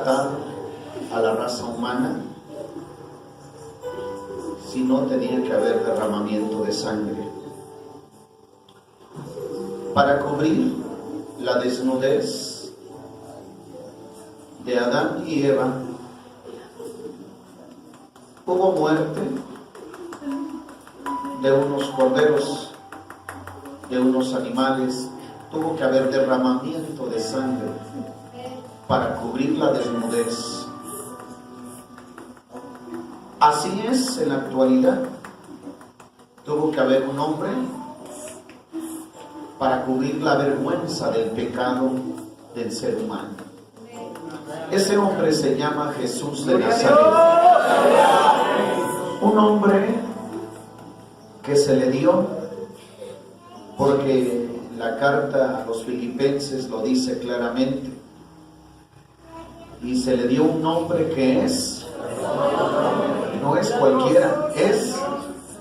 rescatar a la raza humana, si no tenía que haber derramamiento de sangre para cubrir la desnudez de Adán y Eva. Hubo muerte de unos corderos, de unos animales. Tuvo que haber derramamiento de sangre para cubrir la desnudez. Así es en la actualidad. Tuvo que haber un hombre para cubrir la vergüenza del pecado del ser humano. Ese hombre se llama Jesús de Nazaret. Un hombre que se le dio, porque la carta a los Filipenses lo dice claramente, y se le dio un nombre que es, no es cualquiera, es,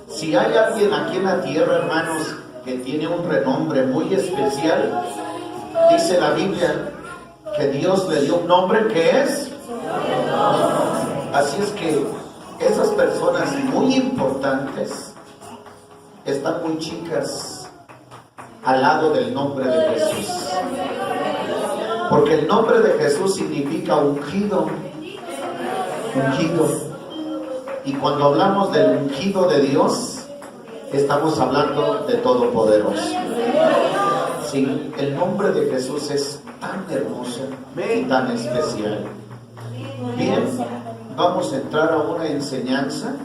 si hay alguien aquí en la tierra, hermanos, que tiene un renombre muy especial, dice la Biblia que Dios le dio un nombre que es. Así es que esas personas muy importantes están muy chicas al lado del nombre de Jesús, porque el nombre de Jesús significa ungido, ungido, y cuando hablamos del ungido de Dios, estamos hablando de Todopoderoso. Sí, el nombre de Jesús es tan hermoso y tan especial. Bien, vamos a entrar a una enseñanza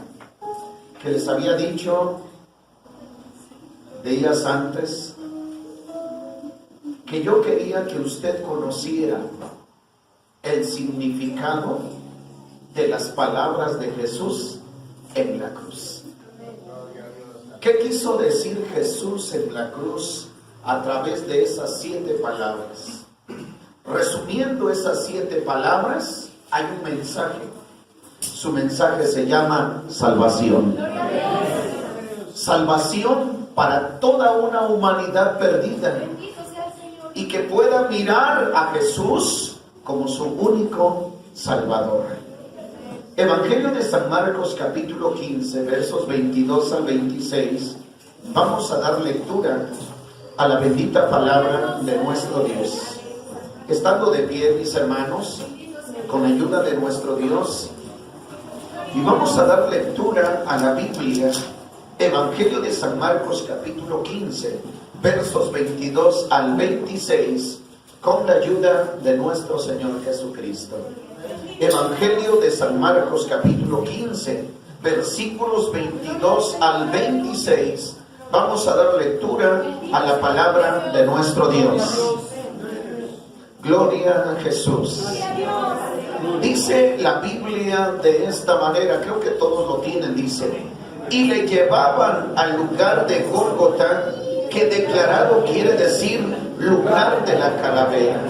que les había dicho días antes, que yo quería que usted conociera el significado de las palabras de Jesús en la cruz. ¿Qué quiso decir Jesús en la cruz a través de esas 7 palabras? Resumiendo esas 7 palabras, hay un mensaje. Su mensaje se llama salvación. Salvación para toda una humanidad perdida y que pueda mirar a Jesús como su único Salvador. Evangelio de San Marcos, capítulo 15, versos 22 al 26. Vamos a dar lectura a la bendita palabra de nuestro Dios. Estando de pie, mis hermanos, con ayuda de nuestro Dios, y vamos a dar lectura a la Biblia. Evangelio de San Marcos, capítulo 15, versos 22 al 26, con la ayuda de nuestro Señor Jesucristo. Evangelio de San Marcos, capítulo 15, versículos 22 al 26. Vamos a dar lectura a la palabra de nuestro Dios. Gloria a Jesús. Dice la Biblia de esta manera, creo que todos lo tienen, dice: y le llevaban al lugar de Gólgota, que declarado quiere decir lugar de la calavera,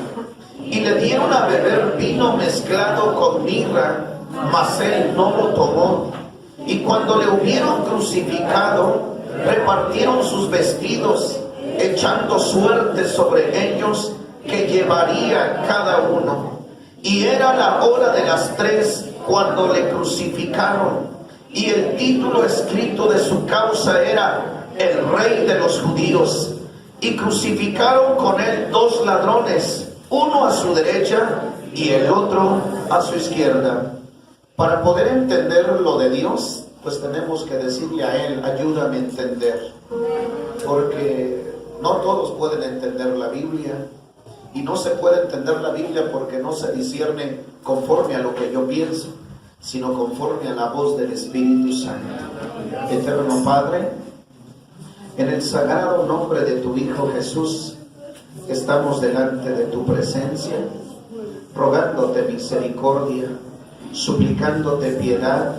y le dieron a beber vino mezclado con mirra, mas él no lo tomó. Y cuando le hubieron crucificado, repartieron sus vestidos, echando suerte sobre ellos que llevaría cada uno. Y era la hora de las 3 cuando le crucificaron, y el título escrito de su causa era el Rey de los Judíos. Y crucificaron con él 2 ladrones, uno a su derecha y el otro a su izquierda. Para poder entender lo de Dios, pues tenemos que decirle a Él: ayúdame a entender, porque no todos pueden entender la Biblia, y no se puede entender la Biblia porque no se discierne conforme a lo que yo pienso, sino conforme a la voz del Espíritu Santo. Eterno Padre, en el sagrado nombre de tu Hijo Jesús, estamos delante de tu presencia, rogándote misericordia, suplicándote piedad,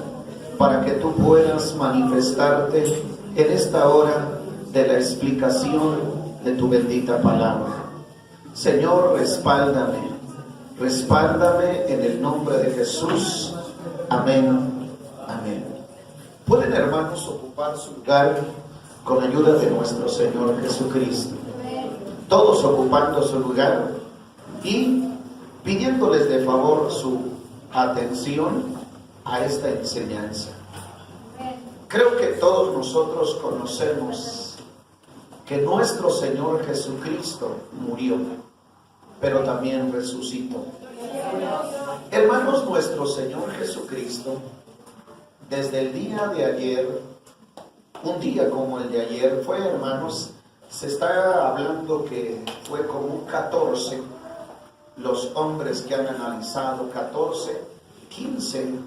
para que tú puedas manifestarte en esta hora de la explicación de tu bendita palabra. Señor, respáldame en el nombre de Jesús. Amén, amén. Pueden, hermanos, ocupar su lugar con ayuda de nuestro Señor Jesucristo. Todos ocupando su lugar, y pidiéndoles de favor su atención a esta enseñanza. Creo que todos nosotros conocemos que nuestro Señor Jesucristo murió, pero también resucitó. Hermanos, nuestro Señor Jesucristo, desde el día de ayer, un día como el de ayer, fue, hermanos, se está hablando que fue como 14 los hombres que han analizado, 14, 15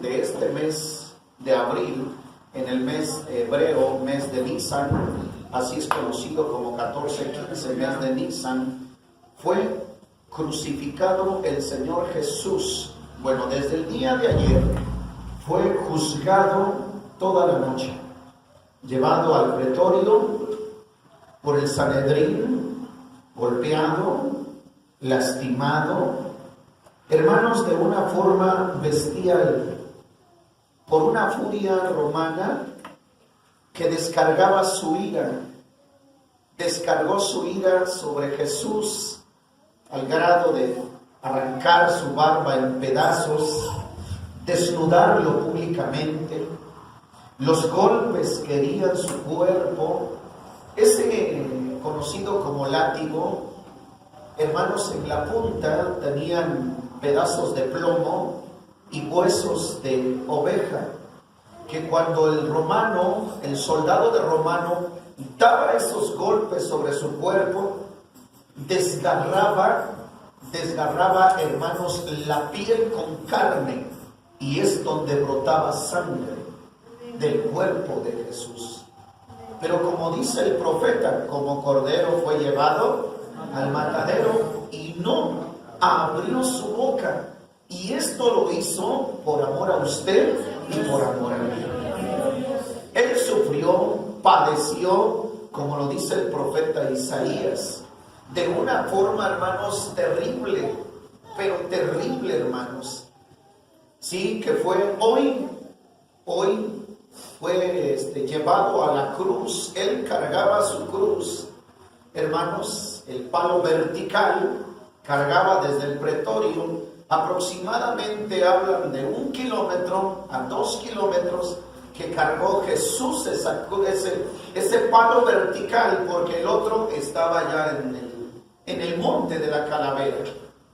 de este mes de abril, en el mes hebreo, mes de Nisan, así es conocido como 14, 15, mes de Nisan, fue crucificado el Señor Jesús. Bueno, desde el día de ayer fue juzgado toda la noche, llevado al pretorio por el Sanedrín, golpeado, lastimado, hermanos, de una forma bestial, por una furia romana que descargaba su ira, descargó su ira sobre Jesús al grado de arrancar su barba en pedazos, desnudarlo públicamente. Los golpes que herían su cuerpo, ese conocido como látigo, hermanos, en la punta tenían pedazos de plomo y huesos de oveja, que cuando el soldado de romano daba esos golpes sobre su cuerpo, desgarraba, hermanos, la piel con carne, y es donde brotaba sangre del cuerpo de Jesús. Pero como dice el profeta, como cordero fue llevado al matadero y no abrió su boca. Y esto lo hizo por amor a usted y por amor a mí. Él sufrió, padeció, como lo dice el profeta Isaías, de una forma, hermanos, terrible, pero terrible, hermanos. Sí, que fue hoy fue llevado a la cruz. Él cargaba su cruz, hermanos, el palo vertical, cargaba desde el pretorio, aproximadamente hablan de 1 kilómetro a 2 kilómetros que cargó Jesús ese palo vertical, porque el otro estaba ya en el monte de la calavera,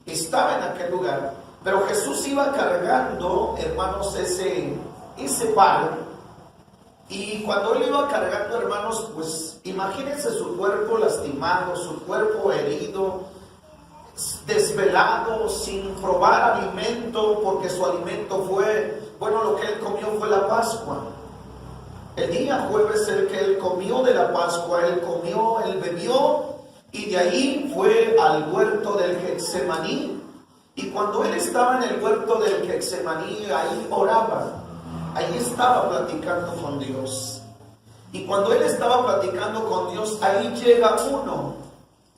estaba en aquel lugar, pero Jesús iba cargando, hermanos, ese palo. Y cuando él iba cargando, hermanos, pues imagínense su cuerpo lastimado, su cuerpo herido, desvelado, sin probar alimento, porque su alimento fue, bueno, lo que él comió fue la Pascua. El día jueves, el que él comió de la Pascua, él comió, él bebió, y de ahí fue al huerto del Getsemaní. Y cuando él estaba en el huerto del Getsemaní, ahí oraba. Ahí estaba platicando con Dios. Y cuando él estaba platicando con Dios, ahí llega uno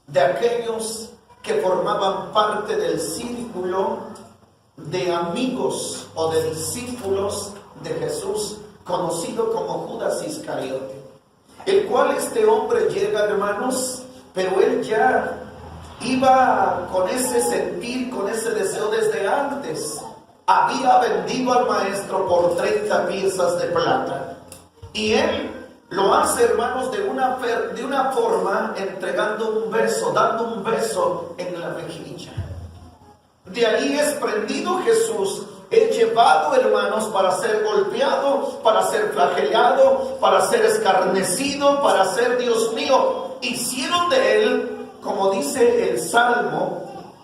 de aquellos que formaban parte del círculo de amigos o de discípulos de Jesús, conocido como Judas Iscariote. El cual este hombre llega, hermanos, pero él ya iba con ese sentir, con ese deseo desde antes. Había vendido al maestro por 30 piezas de plata. Y él lo hace, hermanos, de una forma, entregando un beso, dando un beso en la mejilla. De ahí es prendido Jesús, es llevado, hermanos, para ser golpeado, para ser flagelado, para ser escarnecido, para ser, Dios mío, hicieron de él, como dice el Salmo,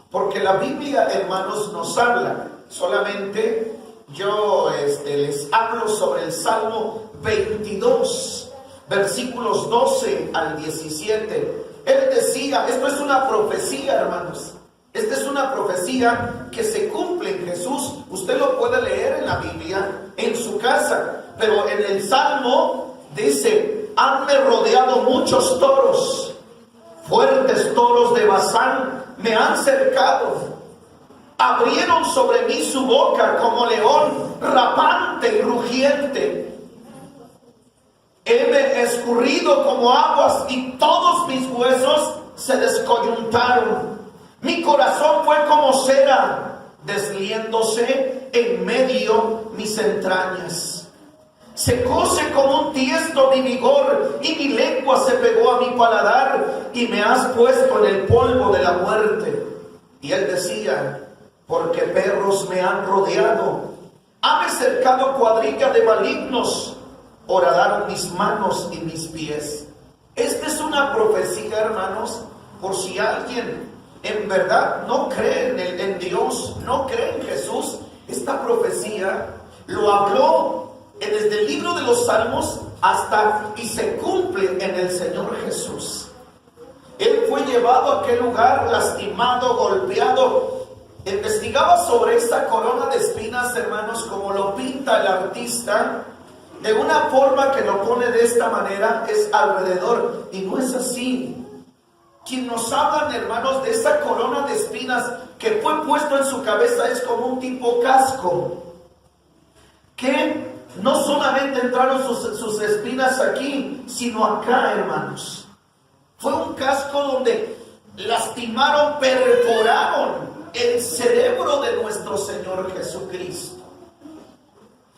porque la Biblia, hermanos, nos habla. Solamente yo les hablo sobre el Salmo 22, versículos 12 al 17. Él decía, esto es una profecía, hermanos. Esta es una profecía que se cumple en Jesús. Usted lo puede leer en la Biblia, en su casa. Pero en el Salmo dice, hanme rodeado muchos toros, fuertes toros de Basán me han cercado. Abrieron sobre mí su boca como león, rapante y rugiente. Heme escurrido como aguas y todos mis huesos se descoyuntaron. Mi corazón fue como cera, desliéndose en medio mis entrañas. Secóse como un tiesto mi vigor, y mi lengua se pegó a mi paladar, y me has puesto en el polvo de la muerte. Y él decía: porque perros me han rodeado, hame cercado cuadrilla de malignos, horadaron mis manos y mis pies. Esta es una profecía, hermanos, por si alguien en verdad no cree en Dios, no cree en Jesús. Esta profecía lo habló desde el libro de los Salmos y se cumple en el Señor Jesús. Él fue llevado a aquel lugar lastimado, golpeado. Investigaba sobre esta corona de espinas, hermanos, como lo pinta el artista, de una forma que lo pone de esta manera, es alrededor, y no es así. Quien nos hablan, hermanos, de esa corona de espinas que fue puesto en su cabeza es como un tipo casco, que no solamente entraron sus espinas aquí, sino acá, hermanos. Fue un casco donde lastimaron, perforaron el cerebro de nuestro Señor Jesucristo.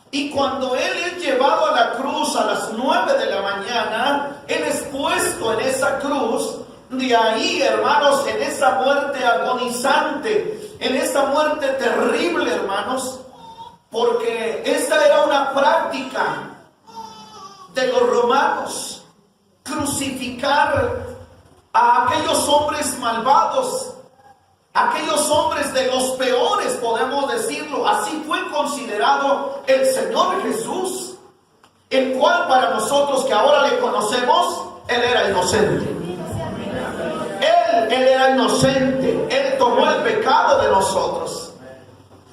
Y cuando Él es llevado a la cruz a las 9 de la mañana, Él es puesto en esa cruz. De ahí, hermanos, en esa muerte agonizante, en esa muerte terrible, hermanos, porque esta era una práctica de los romanos, crucificar a aquellos hombres malvados, aquellos hombres de los peores, podemos decirlo. Así fue considerado el Señor Jesús, el cual para nosotros que ahora le conocemos, Él era inocente. Él era inocente. Él tomó el pecado de nosotros.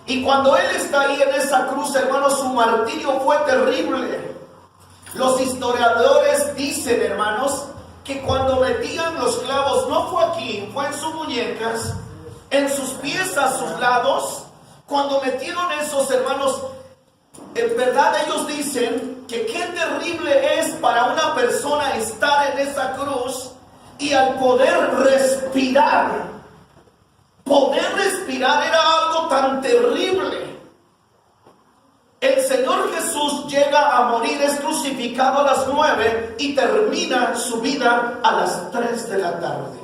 Y cuando Él está ahí en esa cruz, hermanos, su martirio fue terrible. Los historiadores dicen, hermanos, que cuando metían los clavos, no fue aquí, fue en sus muñecas, en sus pies a sus lados. Cuando metieron esos, hermanos, en verdad ellos dicen que qué terrible es para una persona estar en esa cruz y al poder respirar era algo tan terrible. El Señor Jesús llega a morir, es crucificado a las 9 y termina su vida a las 3 de la tarde.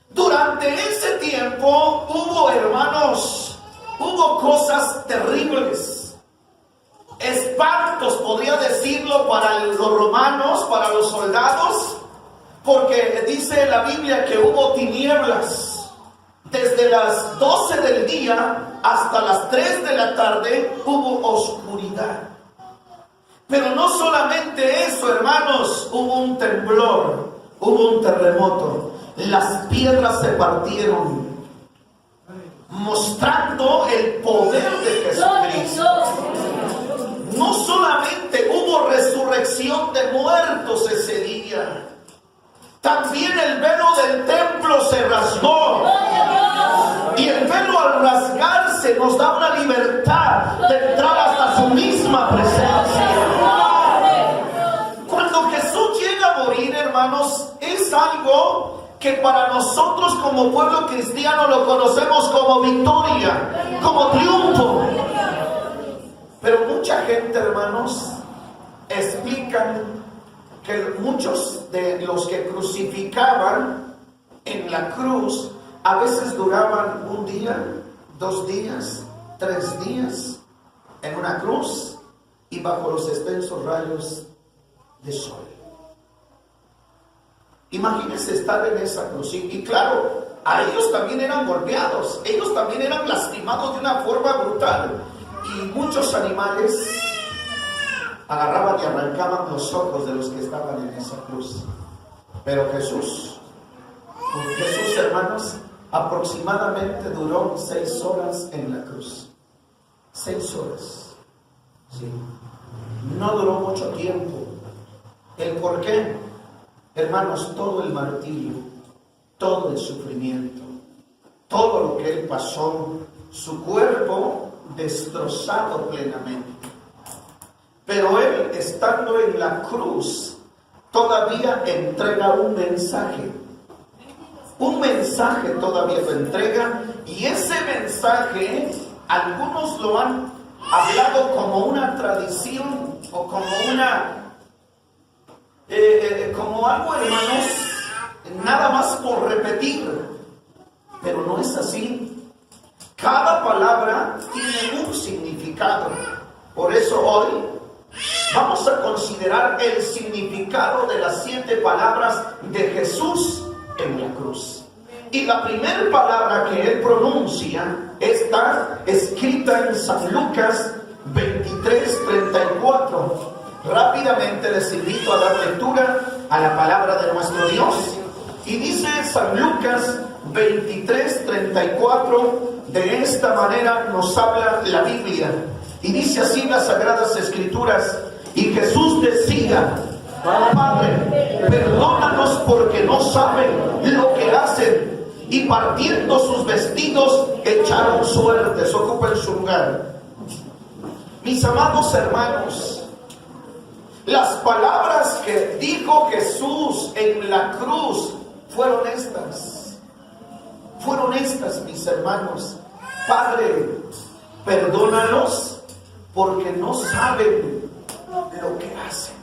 Durante ese tiempo hubo, hermanos, hubo cosas terribles, espantos, podría decirlo, para los romanos, para los soldados, porque dice la Biblia que hubo tinieblas. Desde las 12 del día hasta las 3 de la tarde hubo oscuridad. Pero no solamente eso, hermanos, hubo un temblor, hubo un terremoto. Las piedras se partieron, mostrando el poder de Jesucristo. No solamente hubo resurrección de muertos ese día, también el velo del templo se rasgó. Y el velo, al rasgarse, nos da una libertad de entrar hasta su misma presencia. Cuando Jesús llega a morir, hermanos, es algo que para nosotros como pueblo cristiano lo conocemos como victoria, como triunfo. Pero mucha gente, hermanos, explican que muchos de los que crucificaban en la cruz a veces duraban un día, 2 días, 3 días en una cruz y bajo los extensos rayos de sol. Imagínense estar en esa cruz. Y claro, a ellos también eran golpeados, ellos también eran lastimados de una forma brutal. Y muchos animales agarraban y arrancaban los ojos de los que estaban en esa cruz. Pero Jesús, hermanos, aproximadamente duró 6 horas en la cruz. 6 horas. Sí. No duró mucho tiempo. ¿El por qué? Hermanos, todo el martirio, todo el sufrimiento, todo lo que Él pasó, su cuerpo destrozado plenamente. Pero Él, estando en la cruz, todavía entrega un mensaje un mensaje todavía lo entrega, y ese mensaje algunos lo han hablado como una tradición o como como algo, hermanos, nada más por repetir, pero no es así. Cada palabra tiene un significado. Por eso hoy vamos a considerar el significado de las 7 palabras de Jesús en la cruz. Y la primera palabra que él pronuncia está escrita en San Lucas 23:34. Rápidamente les invito a dar lectura a la palabra de nuestro Dios. Y dice San Lucas 23:34, de esta manera nos habla la Biblia. Y dice así las Sagradas Escrituras: y Jesús decía, Padre, perdónanos porque no saben lo que hacen. Y partiendo sus vestidos, echaron suertes. Ocupen su lugar. Mis amados hermanos, las palabras que dijo Jesús en la cruz fueron estas. Fueron estas, mis hermanos. Padre, perdónalos porque no saben lo que hacen.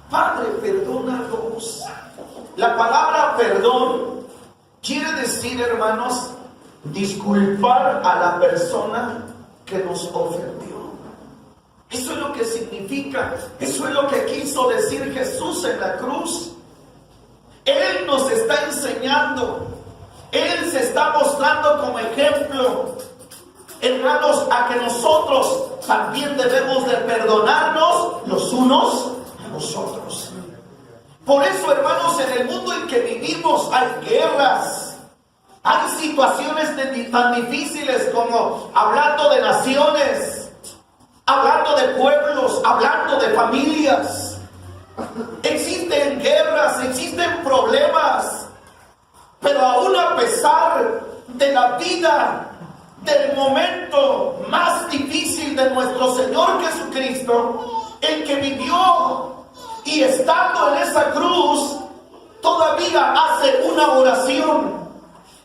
Padre, perdónalos. La palabra perdón quiere decir, hermanos, disculpar a la persona que nos ofendió. Eso es lo que significa, eso es lo que quiso decir Jesús en la cruz. Él nos está enseñando, Él se está mostrando como ejemplo, hermanos, a que nosotros también debemos de perdonarnos los unos a los otros. Por eso, hermanos, en el mundo en que vivimos hay guerras, hay situaciones tan difíciles como hablando de naciones, hablando de pueblos, hablando de familias. Existen guerras, existen problemas, pero aún a pesar de la vida, del momento más difícil de nuestro Señor Jesucristo, el que vivió y estando en esa cruz, todavía hace una oración.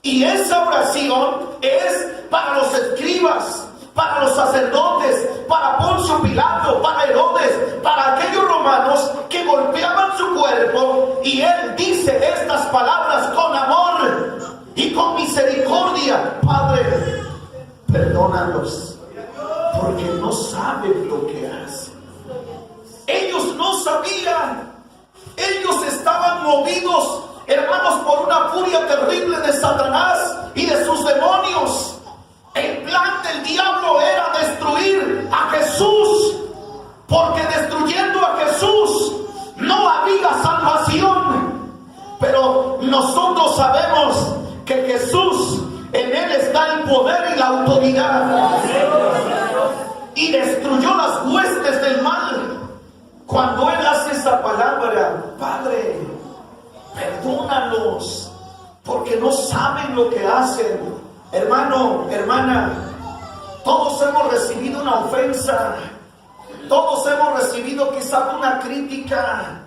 Y esa oración es para los escribas, para los sacerdotes, para Poncio Pilato, para Herodes, para aquellos romanos que golpeaban su cuerpo. Y él dice estas palabras con amor y con misericordia: Padre, perdónalos porque no saben lo que hacen. Ellos no sabían, ellos estaban movidos, hermanos, por una furia terrible de Satanás y de sus demonios. El plan del diablo era destruir a Jesús, porque destruyendo a Jesús no había salvación. Pero nosotros sabemos que Jesús, en Él está el poder y la autoridad, y destruyó las huestes del mal. Cuando Él hace esa palabra: Padre, perdónalos porque no saben lo que hacen. Hermano, hermana, todos hemos recibido una ofensa, todos hemos recibido quizá una crítica.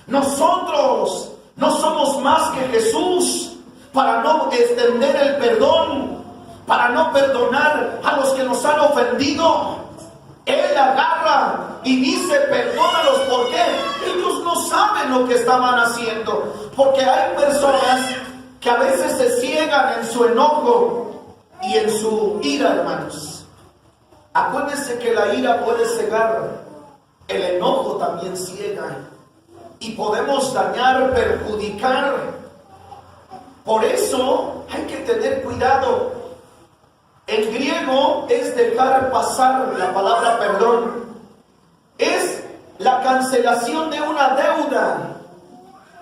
Nosotros no somos más que Jesús para no extender el perdón, para no perdonar a los que nos han ofendido. Él agarra y dice: perdónalos. ¿Por qué? Ellos no saben lo que estaban haciendo. Porque hay personas que a veces se ciegan en su enojo y en su ira, hermanos. Acuérdense que la ira puede cegar, el enojo también ciega, y podemos dañar, perjudicar. Por eso hay que tener cuidado. En griego es dejar pasar. La palabra perdón es la cancelación de una deuda.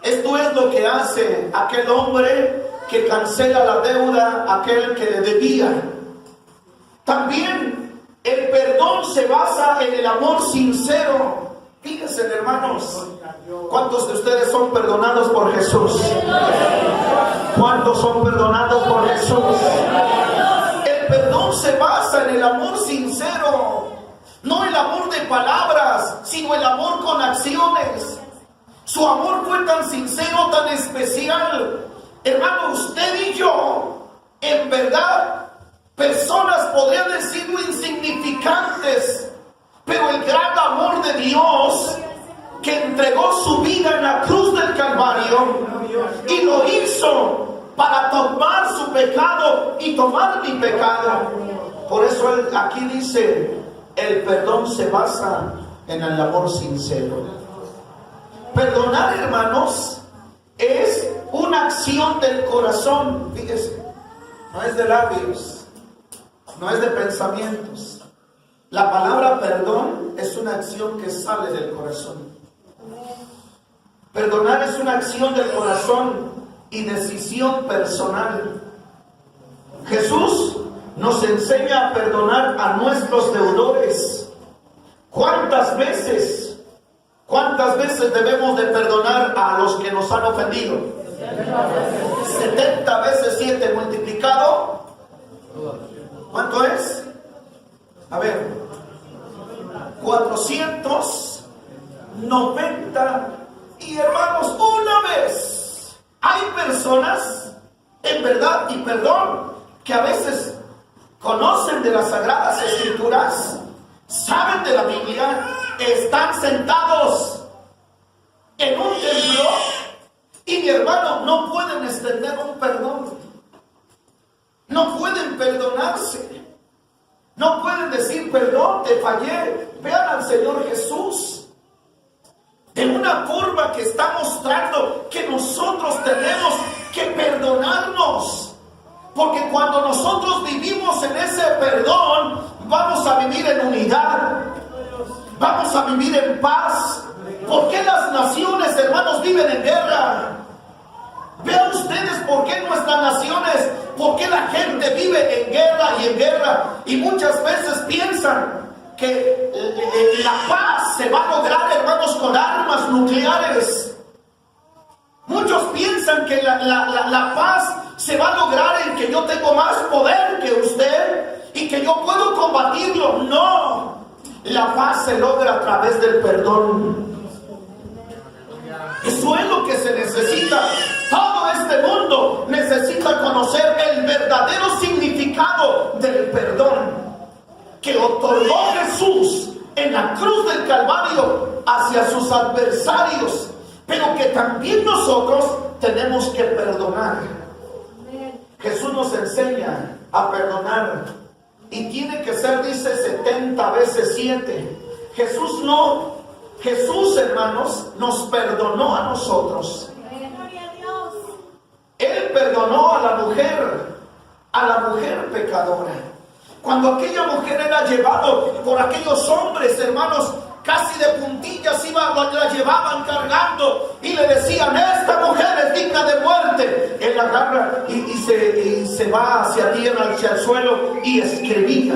Esto es lo que hace aquel hombre que cancela la deuda a aquel que le debía. También el perdón se basa en el amor sincero. Fíjense, hermanos, ¿cuántos de ustedes son perdonados por Jesús? ¿Cuántos son perdonados por Jesús? El perdón se basa en el amor sincero, no el amor de palabras, sino el amor con acciones. Su amor fue tan sincero, tan especial. Hermano, usted y yo, en verdad, personas podrían decir insignificantes, pero el gran amor de Dios que entregó su vida en la cruz del Calvario y lo hizo para tomar su pecado y tomar mi pecado. Por eso él aquí dice, el perdón se basa en el amor sincero. Perdonar, hermanos, es una acción del corazón. Fíjese, no es de labios, no es de pensamientos. La palabra perdón es una acción que sale del corazón. Perdonar es una acción del corazón y decisión personal. Jesús nos enseña a perdonar a nuestros deudores. ¿Cuántas veces debemos de perdonar a los que nos han ofendido? 70 veces 7 multiplicado. ¿Cuánto es? A ver, 490. Y hermanos, una vez. Hay personas, en verdad y perdón, que a veces conocen de las Sagradas Escrituras, saben de la Biblia, están sentados en un templo y, mi hermano, no pueden extender un perdón. No pueden perdonarse. No pueden decir, perdón, te fallé. Vean al Señor Jesús. De una forma que está mostrando que nosotros tenemos que perdonarnos. Porque cuando nosotros vivimos en ese perdón, vamos a vivir en unidad. Vamos a vivir en paz. ¿Por qué las naciones, hermanos, viven en guerra? Vean ustedes por qué nuestras naciones, por qué la gente vive en guerra y en guerra. Y muchas veces piensan que la paz se va a lograr, hermanos, con armas nucleares. Muchos piensan que la paz se va a lograr en que yo tengo más poder que usted y que yo puedo combatirlo. No, la paz se logra a través del perdón. Eso es lo que se necesita. Todo este mundo necesita conocer el verdadero significado del perdón que otorgó Jesús en la cruz del Calvario hacia sus adversarios, pero que también nosotros tenemos que perdonar. Jesús nos enseña a perdonar y tiene que ser, dice, 70 veces 7. Jesús, hermanos, nos perdonó a nosotros. Él perdonó a la mujer pecadora. Cuando aquella mujer era llevada por aquellos hombres, hermanos, casi de puntillas la llevaban cargando y le decían, esta mujer es digna de muerte. Él la agarra y se va hacia tierra, hacia el suelo y escribía.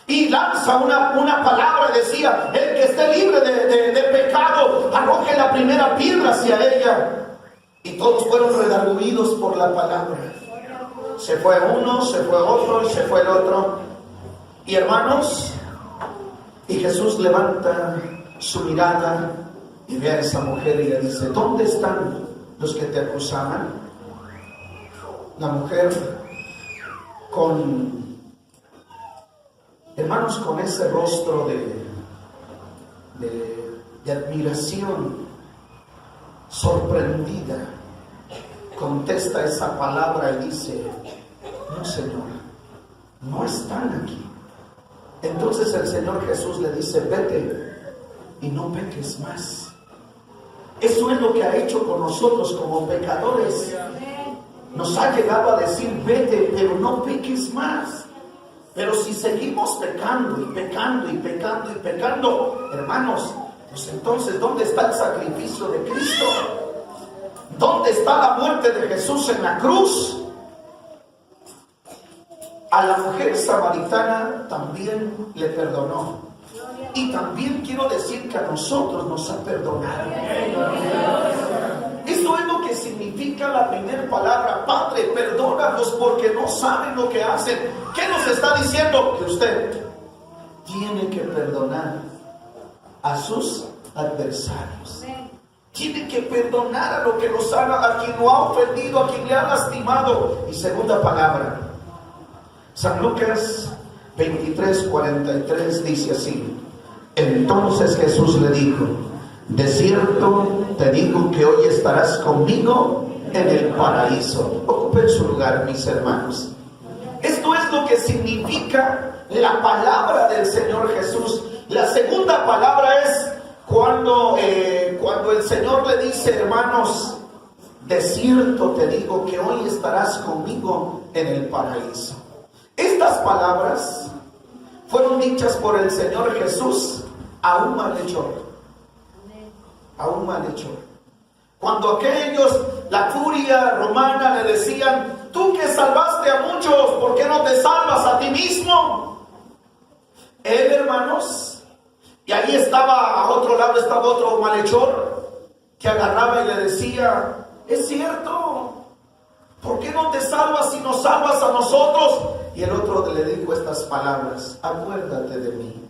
Y lanza una palabra y decía, el que esté libre de pecado, arroje la primera piedra hacia ella. Y todos fueron redargüidos por la palabra. Se fue uno, se fue otro y se fue el otro. Y hermanos, y Jesús levanta su mirada y ve a esa mujer y le dice, ¿dónde están los que te acusaban? La mujer hermanos, con ese rostro de admiración, sorprendida, contesta esa palabra y dice, no, Señor, no están aquí. Entonces el Señor Jesús le dice, vete y no peques más. Eso es lo que ha hecho con nosotros como pecadores. Nos ha llegado a decir, vete, pero no peques más. Pero si seguimos pecando y pecando y pecando y pecando, hermanos, pues entonces, ¿dónde está el sacrificio de Cristo? ¿Dónde está la muerte de Jesús en la cruz? A la mujer samaritana también le perdonó. Y también quiero decir que a nosotros nos ha perdonado. Eso es lo que significa la primera palabra, Padre, perdónalos porque no saben lo que hacen. ¿Qué nos está diciendo? Que usted tiene que perdonar a sus adversarios. Tiene que perdonar a lo que los a quien lo ha ofendido, a quien le ha lastimado. Y segunda palabra, San Lucas 23:43 dice así: entonces Jesús le dijo, de cierto te digo que hoy estarás conmigo en el paraíso. Ocupen su lugar, mis hermanos. Esto es lo que significa la palabra del Señor Jesús. La segunda palabra es cuando el Señor le dice, hermanos, de cierto te digo que hoy estarás conmigo en el paraíso. Estas palabras fueron dichas por el Señor Jesús a un malhechor. A un malhechor. Cuando aquellos, la furia romana, le decían, tú que salvaste a muchos, ¿por qué no te salvas a ti mismo? Él, hermanos, y ahí estaba, a otro lado estaba otro malhechor que agarraba y le decía, es cierto, ¿por qué no te salvas si nos salvas a nosotros? Y el otro le dijo estas palabras, acuérdate de mí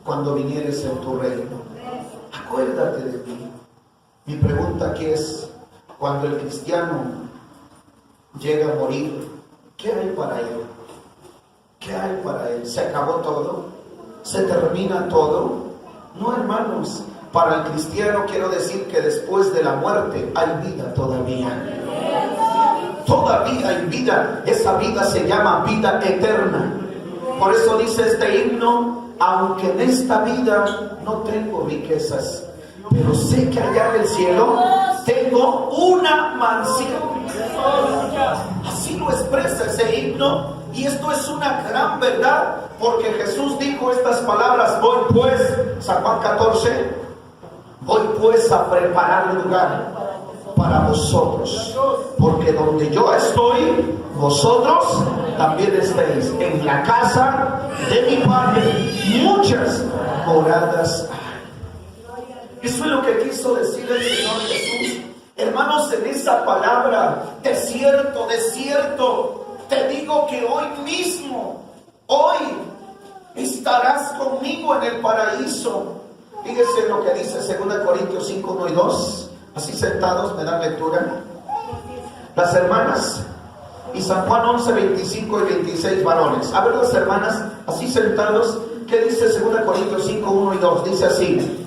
cuando vinieres en tu reino. Acuérdate de mí. Mi pregunta aquí es, cuando el cristiano llega a morir, ¿qué hay para él? ¿Qué hay para él? ¿Se acabó todo? ¿Se termina todo? No, hermanos. Para el cristiano quiero decir que después de la muerte hay vida todavía. Todavía hay vida. Esa vida se llama vida eterna. Por eso dice este himno, aunque en esta vida no tengo riquezas, pero sé que allá en el cielo tengo una mansión. Así lo expresa ese himno. Y esto es una gran verdad, porque Jesús dijo estas palabras, voy pues, San Juan 14, voy pues a preparar lugar para vosotros, porque donde yo estoy, vosotros también estéis. En la casa de mi Padre muchas moradas hay. Eso es lo que quiso decir el Señor Jesús. Hermanos, en esa palabra, de cierto, te digo que hoy mismo, hoy estarás conmigo en el paraíso. Fíjese lo que dice 2 Corintios 5, 1 y 2. Así sentados, me dan lectura. Las hermanas, y San Juan 11, 25 y 26 varones. A ver, las hermanas, así sentados, ¿qué dice 2 Corintios 5, 1 y 2? Dice así: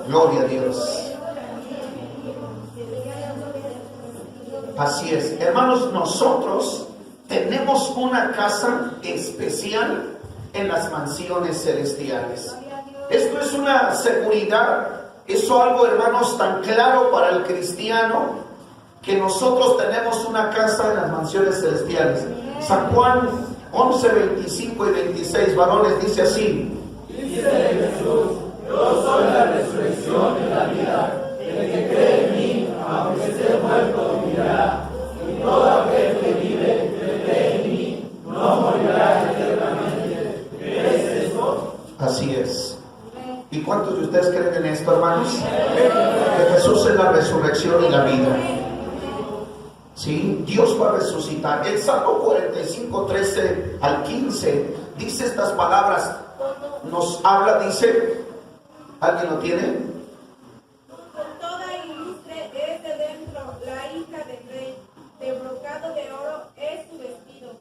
gloria a Dios. Así es, hermanos, nosotros tenemos una casa especial en las mansiones celestiales. Esto es una seguridad, es algo, hermanos, tan claro para el cristiano, que nosotros tenemos una casa en las mansiones celestiales. San Juan 11, 25 y 26 varones dice así: dice Jesús, yo soy la resurrección y la vida. El que cree en mí, aunque esté muerto, vivirá. Y todo aquel que vive, que cree en mí, no morirá eternamente. ¿Crees esto? Así es. ¿Y cuántos de ustedes creen en esto, hermanos? Que Jesús es la resurrección y la vida. ¿Sí? Dios va a resucitar. El Salmo 45, 13 al 15 dice estas palabras. Nos habla, dice, ¿alguien lo tiene? Con toda ilustre es de dentro la hija del rey, de brocado de oro es su vestido.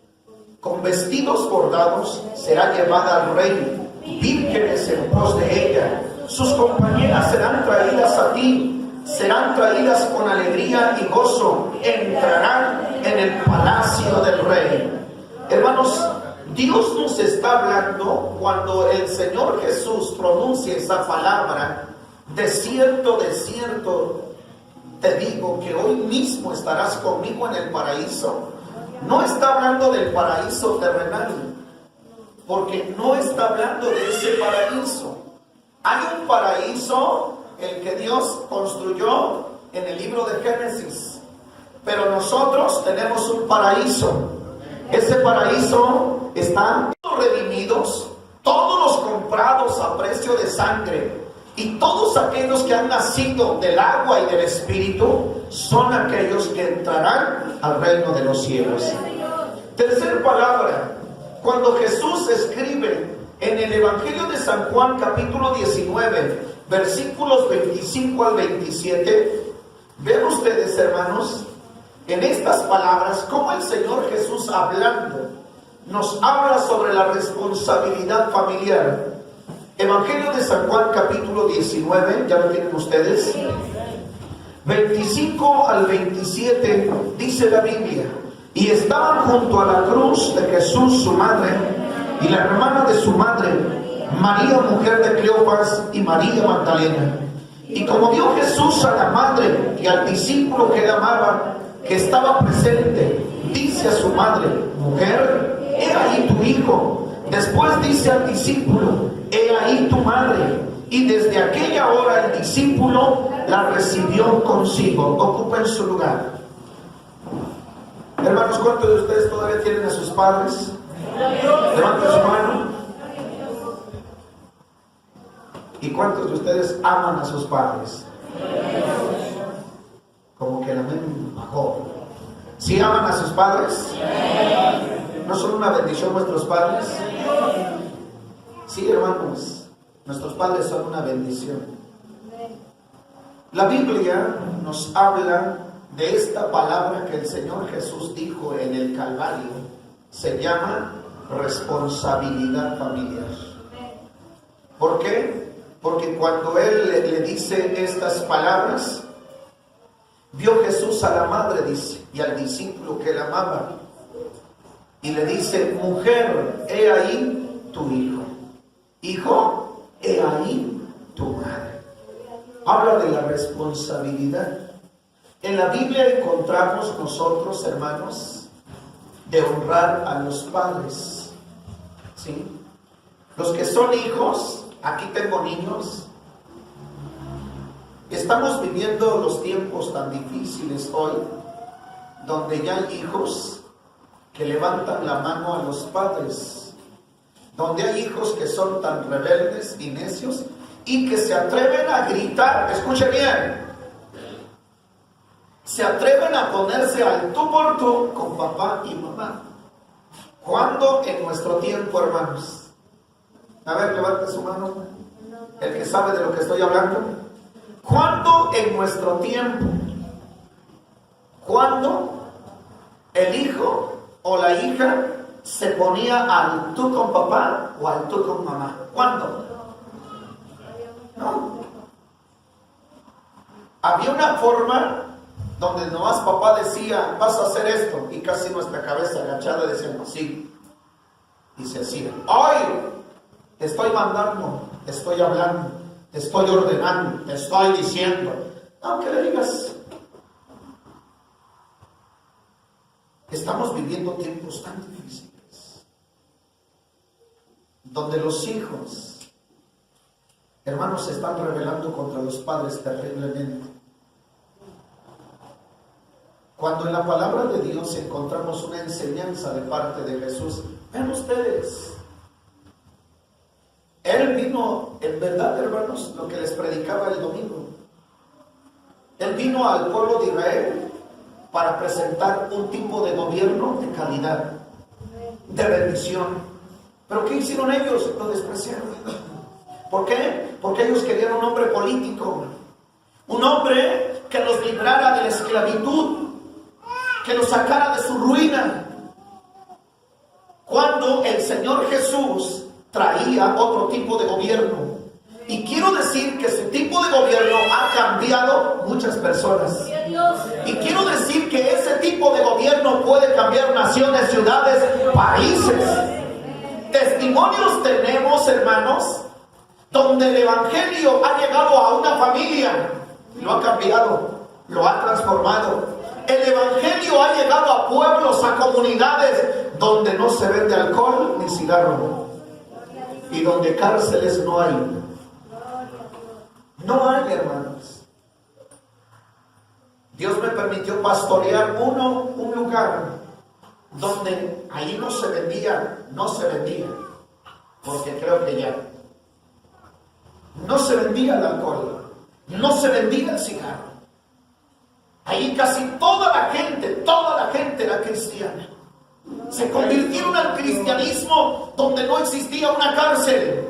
Con vestidos bordados será llevada al rey, vírgenes en pos de ella. Sus compañeras serán traídas a ti, serán traídas con alegría y gozo, entrarán en el palacio del rey. Hermanos, Dios nos está hablando cuando el Señor Jesús pronuncia esa palabra, de cierto, te digo que hoy mismo estarás conmigo en el paraíso. No está hablando del paraíso terrenal, porque no está hablando de ese paraíso. Hay un paraíso, el que Dios construyó en el libro de Génesis, pero nosotros tenemos un paraíso. Ese paraíso está todos redimidos, todos los comprados a precio de sangre, Y todos aquellos que han nacido del agua y del Espíritu son aquellos que entrarán al reino de los cielos. Tercer palabra, cuando Jesús escribe en el Evangelio de San Juan capítulo 19, versículos 25 al 27, vean ustedes, hermanos, en estas palabras, cómo el Señor Jesús hablando nos habla sobre la responsabilidad familiar. Evangelio de San Juan capítulo 19, ya lo tienen ustedes, 25 al 27, dice la Biblia: y estaban junto a la cruz de Jesús su madre y la hermana de su madre, María mujer de Cleofas y María Magdalena. Y como vio Jesús a la madre y al discípulo que la amaba, que estaba presente, dice a su madre: mujer, he ahí tu hijo. Después dice al discípulo: he ahí tu madre. Y desde aquella hora el discípulo la recibió consigo. Ocupen su lugar. Hermanos, ¿cuántos de ustedes todavía tienen a sus padres? Levanten su mano. ¿Y cuántos de ustedes aman a sus padres? Como que la mente bajó. ¿Sí aman a sus padres? ¿No son una bendición nuestros padres? Sí, hermanos, nuestros padres son una bendición. La Biblia nos habla de esta palabra que el Señor Jesús dijo en el Calvario. Se llama responsabilidad familiar. ¿Por qué? Porque cuando Él le dice estas palabras, vio Jesús a la madre, dice, y al discípulo que la amaba, y le dice: mujer, he ahí tu hijo. Hijo, he ahí tu madre. Habla de la responsabilidad. En la Biblia encontramos nosotros, hermanos, de honrar a los padres. ¿Sí? Los que son hijos, aquí tengo niños. Estamos viviendo los tiempos tan difíciles hoy, donde ya hay hijos que levantan la mano a los padres, donde hay hijos que son tan rebeldes y necios y que se atreven a gritar. Escuche bien, se atreven a ponerse al tú por tú con papá y mamá. ¿Cuándo en nuestro tiempo, hermanos? A ver, levante su mano el que sabe de lo que estoy hablando. ¿Cuándo en nuestro tiempo? ¿Cuándo el hijo o la hija se ponía al tú con papá o al tú con mamá? ¿Cuándo? No. Había una forma donde nomás papá decía: vas a hacer esto, y casi nuestra cabeza agachada decíamos sí, y se hacía. Hoy te estoy mandando, te estoy hablando, te estoy ordenando, te estoy diciendo. Aunque le digas. Estamos viviendo tiempos tan difíciles, donde los hijos, hermanos, se están rebelando contra los padres terriblemente. Cuando en la palabra de Dios encontramos una enseñanza de parte de Jesús, vean ustedes, Él vino, en verdad, hermanos, lo que les predicaba el domingo. Él vino al pueblo de Israel para presentar un tipo de gobierno de calidad, de bendición. ¿Pero qué hicieron ellos? Lo despreciaron. ¿Por qué? Porque ellos querían un hombre político, un hombre que los librara de la esclavitud, que los sacara de su ruina. Cuando el Señor Jesús traía otro tipo de gobierno. Y quiero decir que su tipo de gobierno ha cambiado muchas personas. Y quiero decir que ese tipo de gobierno puede cambiar naciones, ciudades, países. Testimonios tenemos, hermanos, donde el Evangelio ha llegado a una familia, lo ha cambiado, lo ha transformado. El Evangelio ha llegado a pueblos, a comunidades donde no se vende alcohol ni cigarro, y donde cárceles no hay. No hay, hermanos. Dios me permitió pastorear un lugar donde ahí no se vendía, porque creo que ya. no se vendía el alcohol, no se vendía el cigarro. Ahí casi toda la gente era cristiana. Se convirtieron al cristianismo donde no existía una cárcel.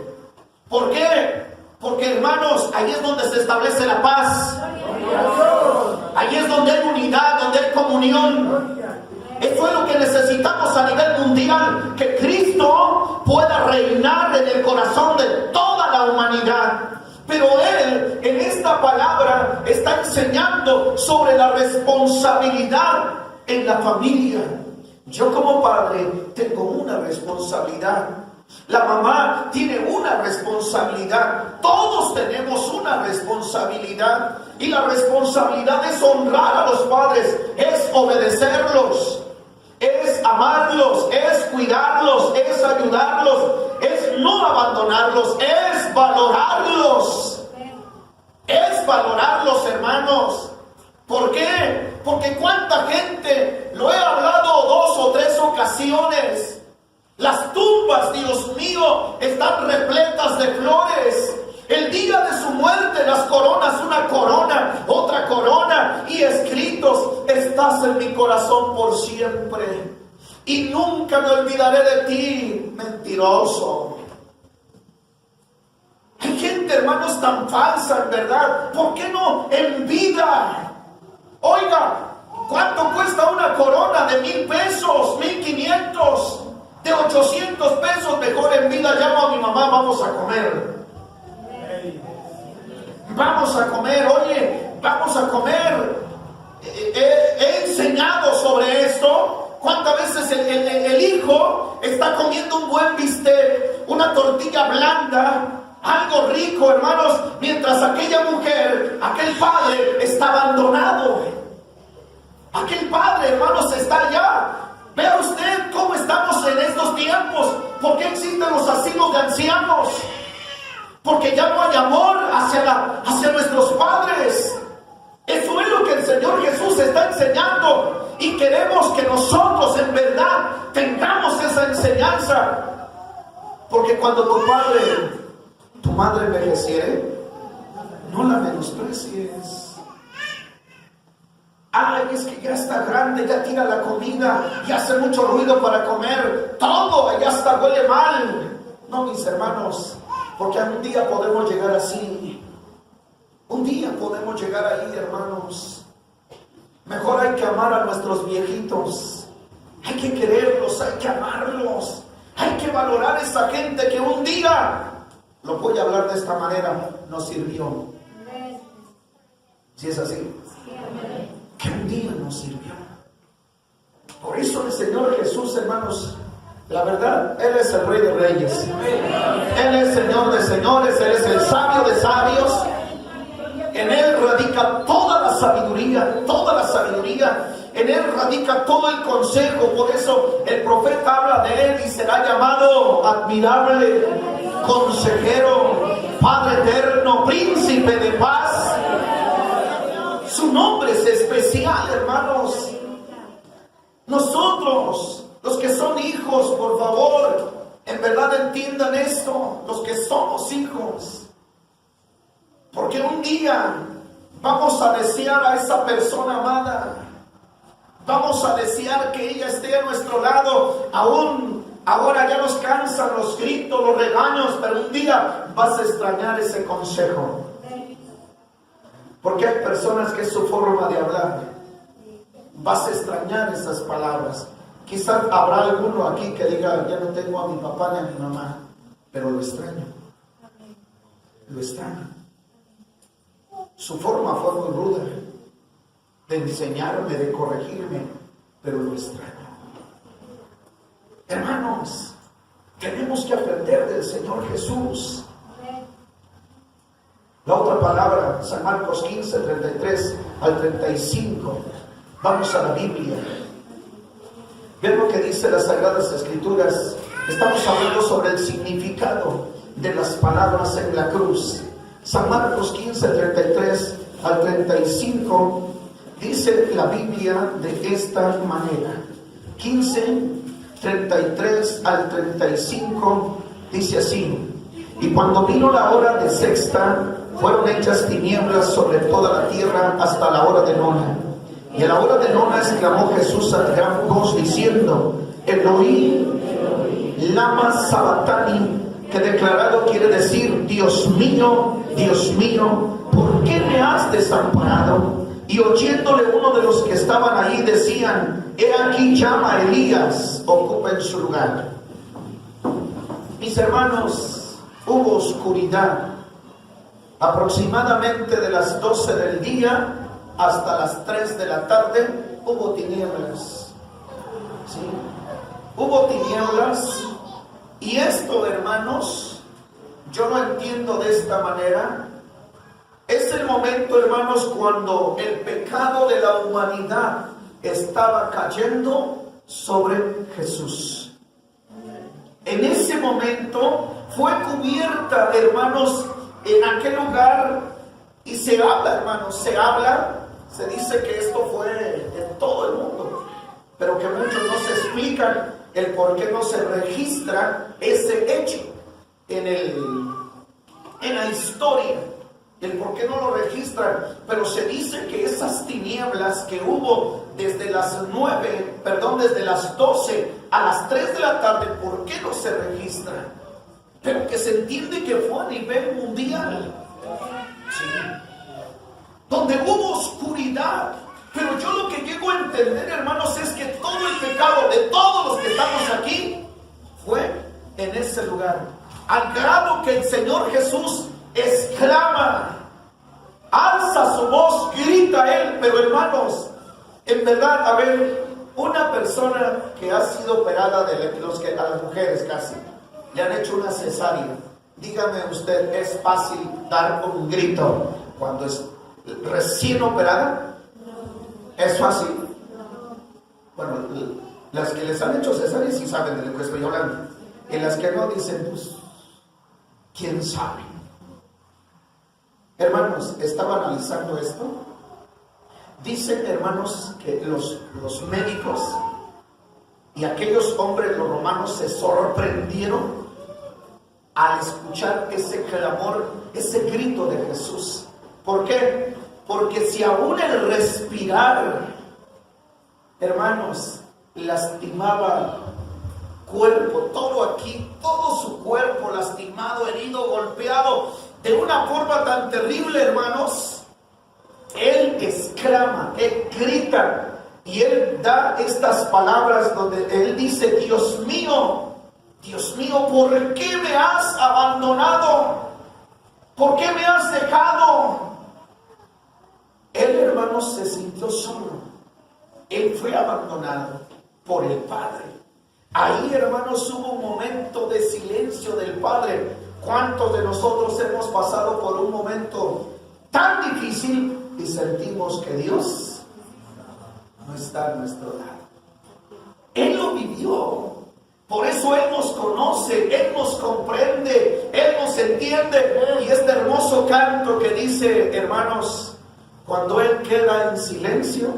¿Por qué? Porque, hermanos, ahí es donde se establece la paz. Ahí es donde hay unidad, donde hay comunión. Eso es lo que necesitamos a nivel mundial, que Cristo pueda reinar en el corazón de toda la humanidad. Pero Él en esta palabra está enseñando sobre la responsabilidad en la familia. Yo como padre tengo una responsabilidad. La mamá tiene una responsabilidad. Todos tenemos una responsabilidad. Y la responsabilidad es honrar a los padres, es obedecerlos, es amarlos, es cuidarlos, es ayudarlos, es no abandonarlos, es valorarlos. Es valorarlos, hermanos. ¿Por qué? Porque cuánta gente, lo he hablado 2 o 3 ocasiones, las tumbas, Dios mío, están repletas de flores. El día de su muerte, las coronas, una corona, otra corona, y escritos: estás en mi corazón por siempre, y nunca me olvidaré de ti. Mentiroso. Hay gente, hermanos, tan falsa, en verdad. ¿Por qué no en vida? Oiga, ¿cuánto cuesta una corona? De 1,000 pesos, 1,500, de 800 pesos. Mejor en vida llamo a mi mamá, vamos a comer. Vamos a comer, oye, vamos a comer. He enseñado sobre esto. ¿Cuántas veces el hijo está comiendo un buen bistec, una tortilla blanda, algo rico, hermanos, mientras aquella mujer, aquel padre está abandonado? Aquel padre, hermanos, está allá. Vea usted cómo estamos en estos tiempos. ¿Por qué existen los asilos de ancianos? Porque ya no hay amor hacia nuestros padres. Eso es lo que el Señor Jesús está enseñando. Y queremos que nosotros en verdad tengamos esa enseñanza. Porque cuando tu padre, tu madre envejeciere, no la menosprecies. Ay, es que ya está grande, ya tira la comida, ya hace mucho ruido para comer, todo, ya hasta huele mal. No, mis hermanos, porque un día podemos llegar así. Un día podemos llegar ahí, hermanos. Mejor hay que amar a nuestros viejitos. Hay que quererlos, hay que amarlos. Hay que valorar a esa gente que un día, lo voy a hablar de esta manera, nos sirvió. ¿Sí es así? Que un día nos sirvió. Por eso el Señor Jesús, hermanos, la verdad, Él es el Rey de Reyes. Él es Señor de Señores. Él es el sabio de sabios. En Él radica toda la sabiduría, toda la sabiduría. En Él radica todo el consejo. Por eso el profeta habla de Él y será llamado admirable, consejero, Padre eterno, príncipe de paz. Su nombre es especial, hermanos. Nosotros, los que son hijos, por favor, en verdad entiendan esto, los que somos hijos. Porque un día vamos a desear a esa persona amada. Vamos a desear que ella esté a nuestro lado. Aún ahora ya nos cansan los gritos, los regaños, pero un día vas a extrañar ese consejo. Porque hay personas que es su forma de hablar. Vas a extrañar esas palabras. Quizás habrá alguno aquí que diga: ya no tengo a mi papá ni a mi mamá, pero lo extraño. Lo extraño. Su forma fue muy ruda de enseñarme, de corregirme, pero lo extraño. Hermanos, tenemos que aprender del Señor Jesús. La otra palabra, San Marcos 15, 33 al 35. Vamos a la Biblia. Vean lo que dice las Sagradas Escrituras. Estamos hablando sobre el significado de las palabras en la cruz. San Marcos 15, 33 al 35. Dice la Biblia de esta manera. 15, 33 al 35. Dice así: Y cuando vino la hora de sexta, fueron hechas tinieblas sobre toda la tierra hasta la hora de nona. Y a la hora de nona exclamó Jesús a gran voz diciendo: Elohim, lama sabachthani, que declarado quiere decir: Dios mío, ¿por qué me has desamparado? Y oyéndole uno de los que estaban allí decían: he aquí llama a Elías, ocupen su lugar. Mis hermanos, hubo oscuridad aproximadamente de las 12 del día hasta las 3 de la tarde. Hubo tinieblas, ¿sí? Hubo tinieblas. Y esto, hermanos, yo lo entiendo de esta manera. Es el momento, hermanos, cuando el pecado de la humanidad estaba cayendo sobre Jesús. En ese momento fue cubierta, hermanos, en aquel lugar. Y se habla, hermanos, se dice que esto fue en todo el mundo, pero que muchos no se explican el por qué no se registra ese hecho en la historia, el por qué no lo registran. Pero se dice que esas tinieblas que hubo desde las 12 a las 3 de la tarde, ¿por qué no se registran? Pero que se entiende que fue a nivel mundial, ¿sí? Donde hubo oscuridad. Pero yo lo que llego a entender, hermanos, es que todo el pecado de todos los que estamos aquí fue en ese lugar. Al grado que el Señor Jesús exclama, alza su voz, grita él. Pero hermanos, en verdad, a ver, una persona que ha sido operada a las mujeres casi, le han hecho una cesárea. Dígame usted, ¿es fácil dar un grito cuando es recién operada? ¿Es fácil? Bueno, las que les han hecho cesárea sí saben de lo que estoy hablando. Y las que no dicen, pues, ¿quién sabe? Hermanos, estaba analizando esto. Dicen, hermanos, que los médicos y aquellos hombres, los romanos, se sorprendieron al escuchar ese clamor, ese grito de Jesús. ¿Por qué? Porque si aún el respirar, hermanos, lastimaba cuerpo, todo aquí, todo su cuerpo lastimado, herido, golpeado, de una forma tan terrible, hermanos, él exclama, él grita, y él da estas palabras donde él dice: Dios mío, ¿por qué me has abandonado? ¿Por qué me has dejado? Él, hermanos, se sintió solo. Él fue abandonado por el Padre. Ahí, hermanos, hubo un momento de silencio del Padre. ¿Cuántos de nosotros hemos pasado por un momento tan difícil y sentimos que Dios no está a nuestro lado? Él lo vivió. Por eso Él nos conoce, Él nos comprende, Él nos entiende. Y este hermoso canto que dice, hermanos, cuando Él queda en silencio,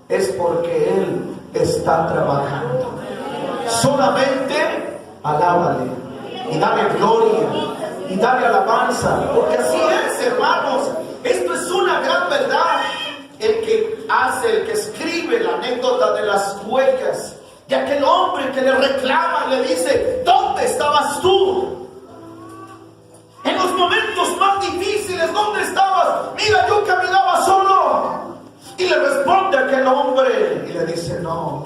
es porque Él está trabajando. Solamente alábale y dale gloria y dale alabanza, porque así es, hermanos. Esto es una gran verdad. El que escribe la anécdota de las huellas, y aquel hombre que le reclama, le dice: ¿dónde estabas tú? En los momentos más difíciles, ¿dónde estabas? Mira, yo caminaba solo. Y le responde aquel hombre y le dice: no,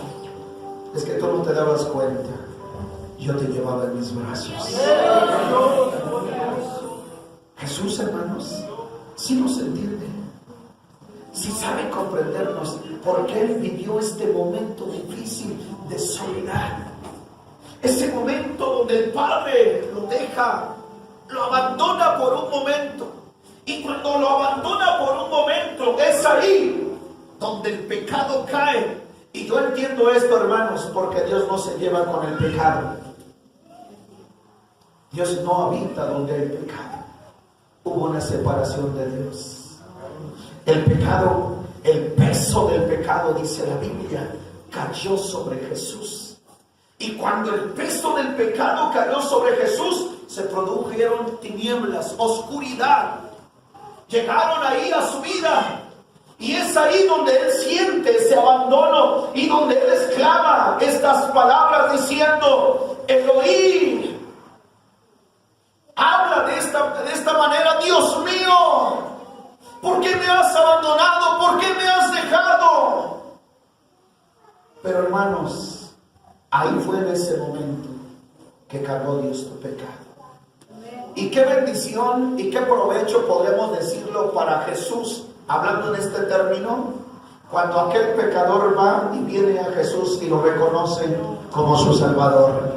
es que tú no te dabas cuenta, yo te llevaba en mis brazos. Jesús, hermanos, sí nos entiende, sí sabe comprendernos, porque Él vivió este momento difícil de soledad, ese momento donde el Padre lo deja, lo abandona por un momento. Y cuando lo abandona por un momento, es ahí donde el pecado cae. Y yo entiendo esto, hermanos, porque Dios no se lleva con el pecado. Dios no habita donde hay pecado. Hubo una separación de Dios. El pecado, el peso del pecado, dice la Biblia, cayó sobre Jesús. Y cuando el peso del pecado cayó sobre Jesús, se produjeron tinieblas, oscuridad. Llegaron ahí a su vida. Y es ahí donde él siente ese abandono y donde él exclama estas palabras diciendo: Elohim. Habla de esta manera: Dios mío, ¿por qué me has abandonado? ¿Por qué me has dejado? Pero hermanos, ahí fue en ese momento que cargó Dios tu pecado. Y qué bendición y qué provecho podemos decirlo para Jesús, hablando en este término, cuando aquel pecador va y viene a Jesús y lo reconoce como su Salvador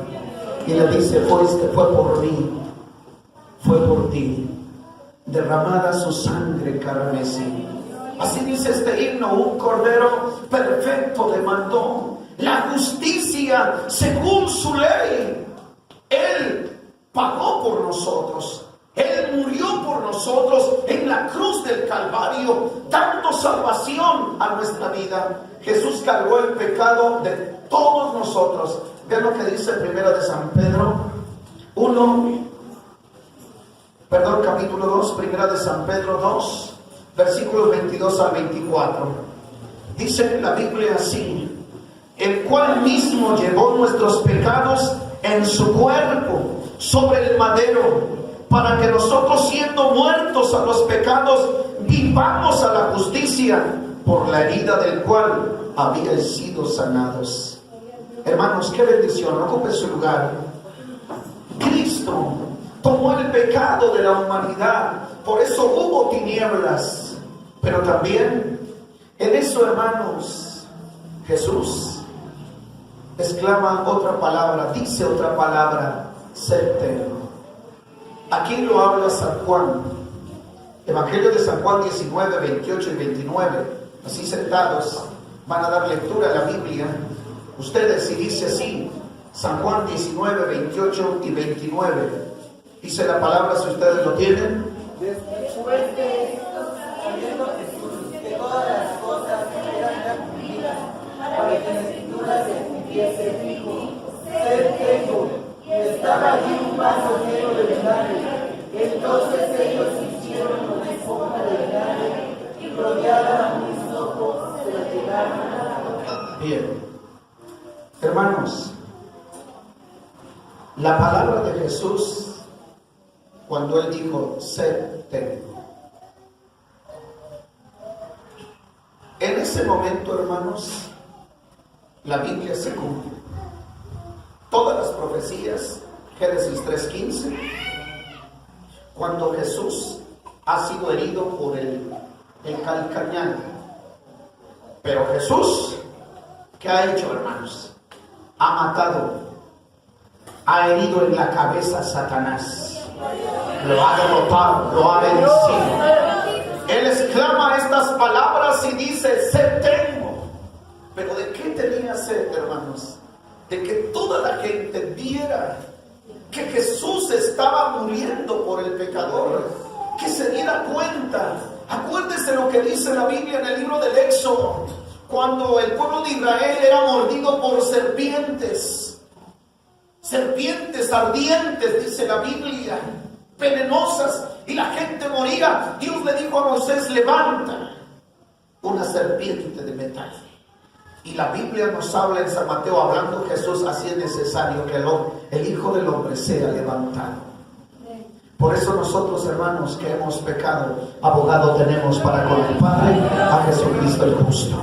y le dice: fue por mí, fue por ti, derramada su sangre carmesí. Así dice este himno: un cordero perfecto demandó la justicia según su ley. Él pagó por nosotros, Él murió por nosotros en la cruz del Calvario, dando salvación a nuestra vida. Jesús cargó el pecado de todos nosotros. Vean lo que dice Primera de San Pedro capítulo 2, Primera de San Pedro 2, versículos 22 al 24. Dice la Biblia así: el cual mismo llevó nuestros pecados en su cuerpo sobre el madero, para que nosotros, siendo muertos a los pecados, vivamos a la justicia, por la herida del cual habíais sido sanados. Hermanos, qué bendición. Ocupe su lugar. Cristo tomó el pecado de la humanidad, por eso hubo tinieblas. Pero también en eso, hermanos, Jesús exclama otra palabra, dice otra palabra: sé eterno. Aquí lo habla San Juan, Evangelio de San Juan 19, 28 y 29. Así sentados van a dar lectura a la Biblia ustedes, y dice así: San Juan 19, 28 y 29. Dice la palabra, si ustedes lo tienen: después de esto, sabiendo Jesús que todas las cosas eran ya cumplidas, para que la escritura se cumpliese, dijo: sed tengo. Y estaba allí un vaso lleno de vinagre. Entonces ellos hicieron una esponja de vinagre y rodeada un hisopo se la llevaron a la boca. Bien, hermanos, la palabra de Jesús, cuando Él dijo: sed tengo, en ese momento, hermanos, la Biblia se cumple. Todas las profecías, Génesis 3:15, cuando Jesús ha sido herido por el calcañal. Pero Jesús, ¿qué ha hecho, hermanos? Ha matado, ha herido en la cabeza a Satanás, lo ha derrotado, lo ha vencido. Él exclama estas palabras y dice: sed tengo. Pero ¿de qué tenía sed, hermanos? De que toda la gente viera que Jesús estaba muriendo por el pecador, que se diera cuenta. Acuérdese lo que dice la Biblia en el libro del Éxodo, cuando el pueblo de Israel era mordido por serpientes ardientes, dice la Biblia, venenosas, y la gente moría. Dios le dijo a Moisés: levanta una serpiente de metal. Y la Biblia nos habla en San Mateo, hablando Jesús: así es necesario que el Hijo del Hombre sea levantado. Por eso nosotros, hermanos, que hemos pecado, abogado tenemos para con el Padre, a Jesucristo el justo.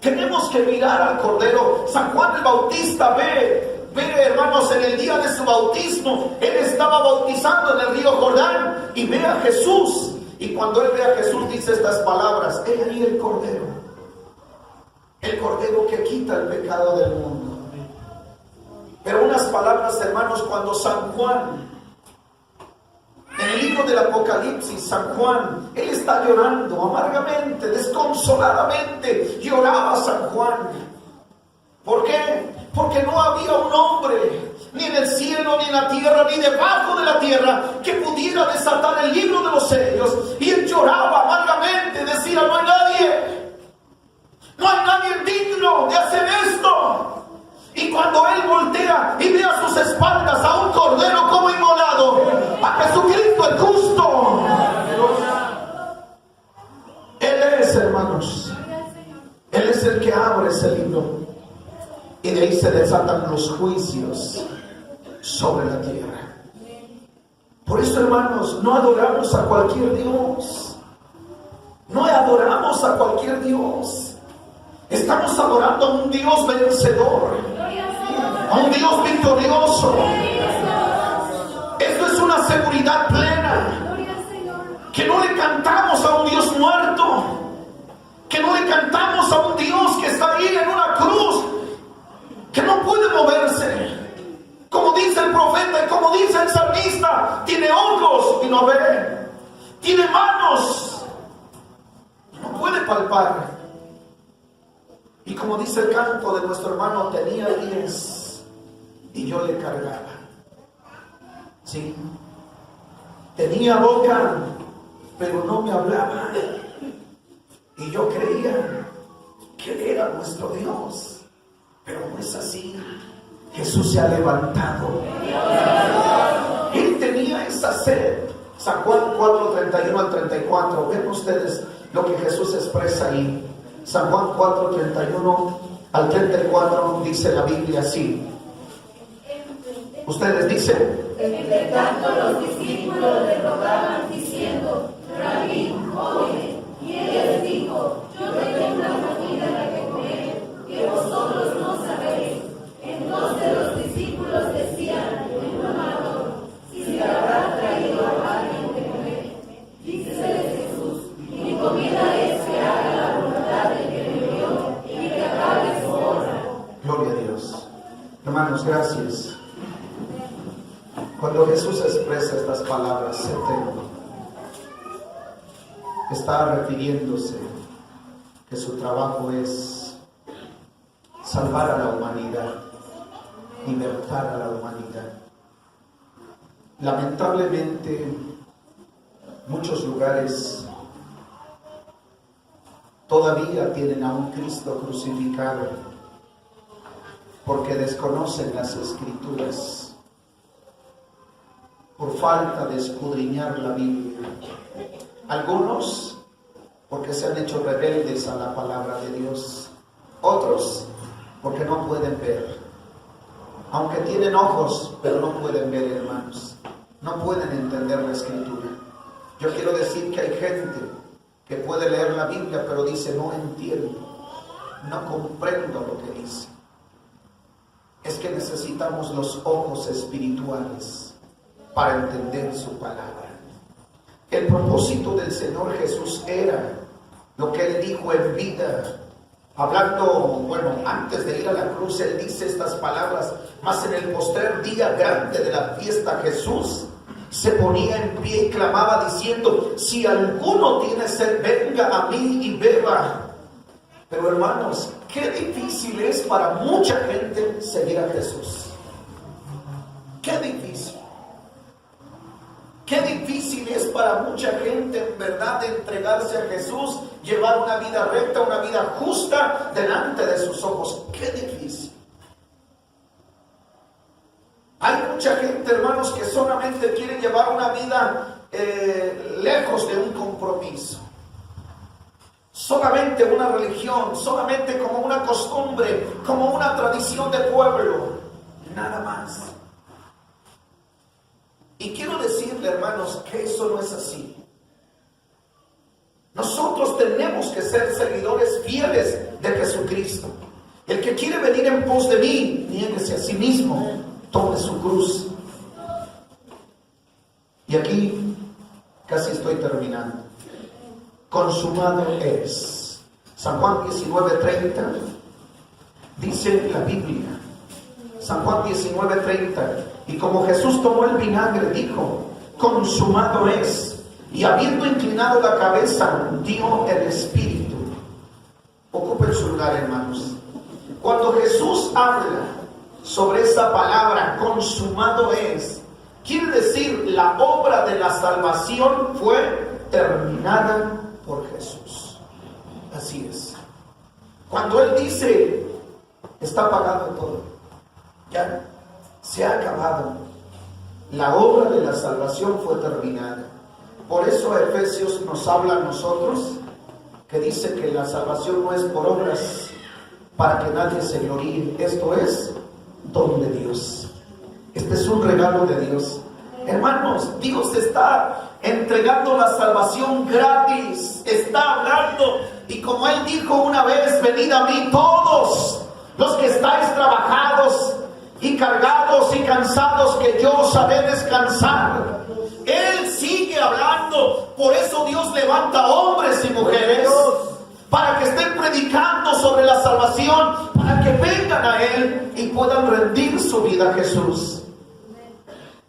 Tenemos que mirar al Cordero. San Juan el Bautista ve, hermanos, en el día de su bautismo, él estaba bautizando en el río Jordán y ve a Jesús. Y cuando él ve a Jesús, dice estas palabras: he ahí el Cordero que quita el pecado del mundo. Pero unas palabras, hermanos, cuando San Juan, en el libro del Apocalipsis, San Juan, él está llorando amargamente, desconsoladamente, lloraba San Juan. ¿Por qué? Porque no había un hombre, ni en el cielo, ni en la tierra, ni debajo de la tierra, que pudiera desatar el libro de los sellos. Y él lloraba amargamente, decía: no hay nadie digno de hacer esto. Y cuando él voltea y ve a sus espaldas a un cordero, ¿cómo Jesucristo el justo. Él es, hermanos. Él es el que abre ese libro. Y de ahí se desatan los juicios sobre la tierra. Por eso, hermanos, no adoramos a cualquier Dios. No adoramos a cualquier Dios. Estamos adorando a un Dios vencedor, a un Dios victorioso. Esto es una seguridad plena. Que no le cantamos a un Dios muerto, que no le cantamos a un Dios que está ahí en una cruz, que no puede moverse. Como dice el profeta y como dice el salmista, tiene ojos y no ve, tiene manos y no puede palpar. Y como dice el canto de nuestro hermano, tenía 10 y yo le cargaba. Sí, tenía boca, pero no me hablaba. Y yo creía que Él era nuestro Dios, pero no es así. Jesús se ha levantado. Él tenía esa sed. San Juan 4:31 al 34. Ven ustedes lo que Jesús expresa ahí. San Juan 4:31 al 34 dice la Biblia así. Ustedes dicen: entre tanto los discípulos le rogaban diciendo: Rabí, come. Y él les dijo: yo tengo una comida que comer que vosotros no sabéis. Entonces los discípulos decían: el mamador, si le habrá traído a alguien de comer. Dícele Jesús: mi comida es que haga la voluntad del que me envió y que acabe su obra. Gloria a Dios. Hermanos, gracias. Cuando Jesús expresa estas palabras, está refiriéndose que su trabajo es salvar a la humanidad, libertar a la humanidad. Lamentablemente, muchos lugares todavía tienen a un Cristo crucificado porque desconocen las Escrituras, por falta de escudriñar la Biblia. Algunos porque se han hecho rebeldes a la palabra de Dios. Otros porque no pueden ver. Aunque tienen ojos, pero no pueden ver, hermanos. No pueden entender la Escritura. Yo quiero decir que hay gente que puede leer la Biblia, pero dice: no entiendo, no comprendo lo que dice. Es que necesitamos los ojos espirituales para entender su palabra. El propósito del Señor Jesús era lo que Él dijo en vida. Hablando, antes de ir a la cruz, Él dice estas palabras: mas en el postrer día grande de la fiesta, Jesús se ponía en pie y clamaba diciendo: si alguno tiene sed, venga a mí y beba. Pero hermanos, qué difícil es para mucha gente seguir a Jesús. Qué difícil. Qué difícil es para mucha gente, en verdad, entregarse a Jesús, llevar una vida recta, una vida justa delante de sus ojos. Qué difícil. Hay mucha gente, hermanos, que solamente quiere llevar una vida lejos de un compromiso. Solamente una religión, solamente como una costumbre, como una tradición de pueblo. Nada más. Y quiero decirle, hermanos, que eso no es así. Nosotros tenemos que ser seguidores fieles de Jesucristo. El que quiere venir en pos de mí, niéguese a sí mismo, tome su cruz. Y aquí casi estoy terminando. Consumado es. San Juan 19:30 dice la Biblia. San Juan 19:30. Y como Jesús tomó el vinagre, dijo: consumado es. Y habiendo inclinado la cabeza, dio el Espíritu. Ocupen su lugar, hermanos. Cuando Jesús habla sobre esa palabra, consumado es, quiere decir la obra de la salvación fue terminada por Jesús. Así es. Cuando Él dice: está pagado todo, ya se ha acabado, La obra de la salvación fue terminada. Por eso Efesios nos habla a nosotros, que dice que la salvación no es por obras, para que nadie se gloríe. Esto es don de Dios. Este es un regalo de Dios. Hermanos, Dios está entregando la salvación gratis. Está hablando. Y como Él dijo una vez: venid a mí todos los que estáis trabajados y cargados y cansados, que yo os haré descansar. Él sigue hablando. Por eso Dios levanta hombres y mujeres para que estén predicando sobre la salvación, para que vengan a Él y puedan rendir su vida a Jesús.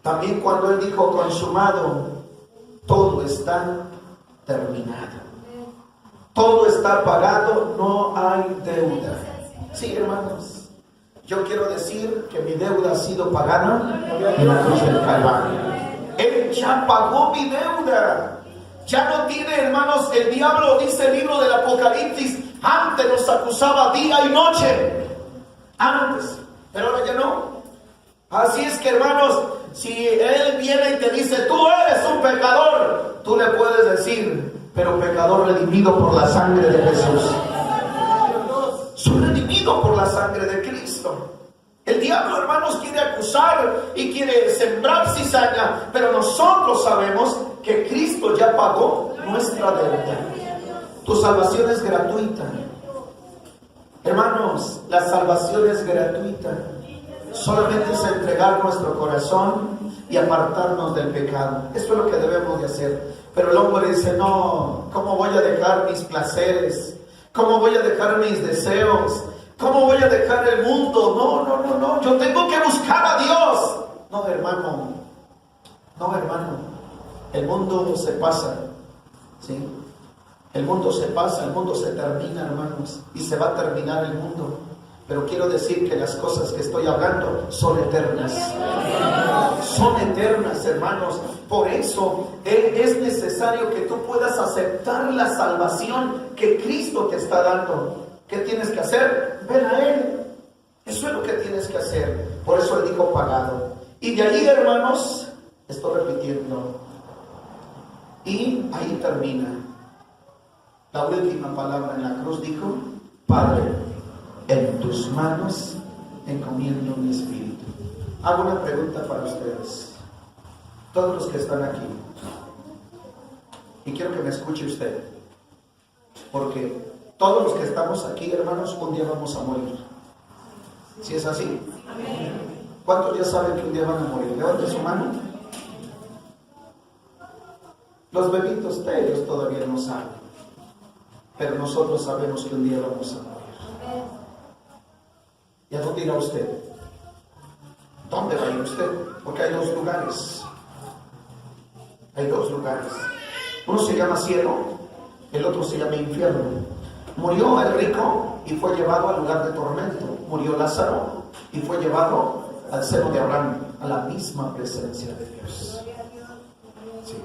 También cuando Él dijo consumado, todo está terminado, todo está pagado, no hay deuda. Sí, hermanos, yo quiero decir que mi deuda ha sido pagada en la cruz del Calvario. Él ya pagó mi deuda. Ya no tiene, hermanos, el diablo, dice el libro del Apocalipsis, antes nos acusaba día y noche. Antes, pero ahora ya no. Así es que, hermanos, si Él viene y te dice: tú eres un pecador, tú le puedes decir: pero pecador redimido por la sangre de Jesús. Soy redimido por la sangre de Cristo. El diablo, hermanos, quiere acusar y quiere sembrar cizaña, pero nosotros sabemos que Cristo ya pagó nuestra deuda. Tu salvación es gratuita. Hermanos, la salvación es gratuita. Solamente es entregar nuestro corazón y apartarnos del pecado. Eso es lo que debemos de hacer. Pero el hombre dice: no, ¿cómo voy a dejar mis placeres? ¿Cómo voy a dejar mis deseos? ¿Cómo voy a dejar el mundo? No, yo tengo que buscar a Dios. No, hermano, el mundo se pasa, ¿sí? El mundo se pasa, el mundo se termina, hermanos, y se va a terminar el mundo. Pero quiero decir que las cosas que estoy hablando son eternas. Son eternas, hermanos. Por eso es necesario que tú puedas aceptar la salvación que Cristo te está dando. ¿Qué tienes que hacer? Ven a Él. Eso es lo que tienes que hacer. Por eso Él dijo pagado. Y de allí, hermanos, estoy repitiendo. Y ahí termina. La última palabra en la cruz dijo: Padre, en tus manos encomiendo mi espíritu. Hago una pregunta para ustedes, todos los que están aquí, y quiero que me escuche usted, porque todos los que estamos aquí, hermanos, un día vamos a morir. ¿Sí es así? ¿Cuántos ya saben que un día van a morir? Levanten su mano. Los bebitos ellos todavía no saben, pero nosotros sabemos que un día vamos a morir. ¿Y a dónde irá usted? ¿Dónde va a ir usted? Porque hay dos lugares. Hay dos lugares. Uno se llama cielo, el otro se llama infierno. Murió el rico y fue llevado al lugar de tormento. Murió Lázaro y fue llevado al seno de Abraham, a la misma presencia de Dios. Sí.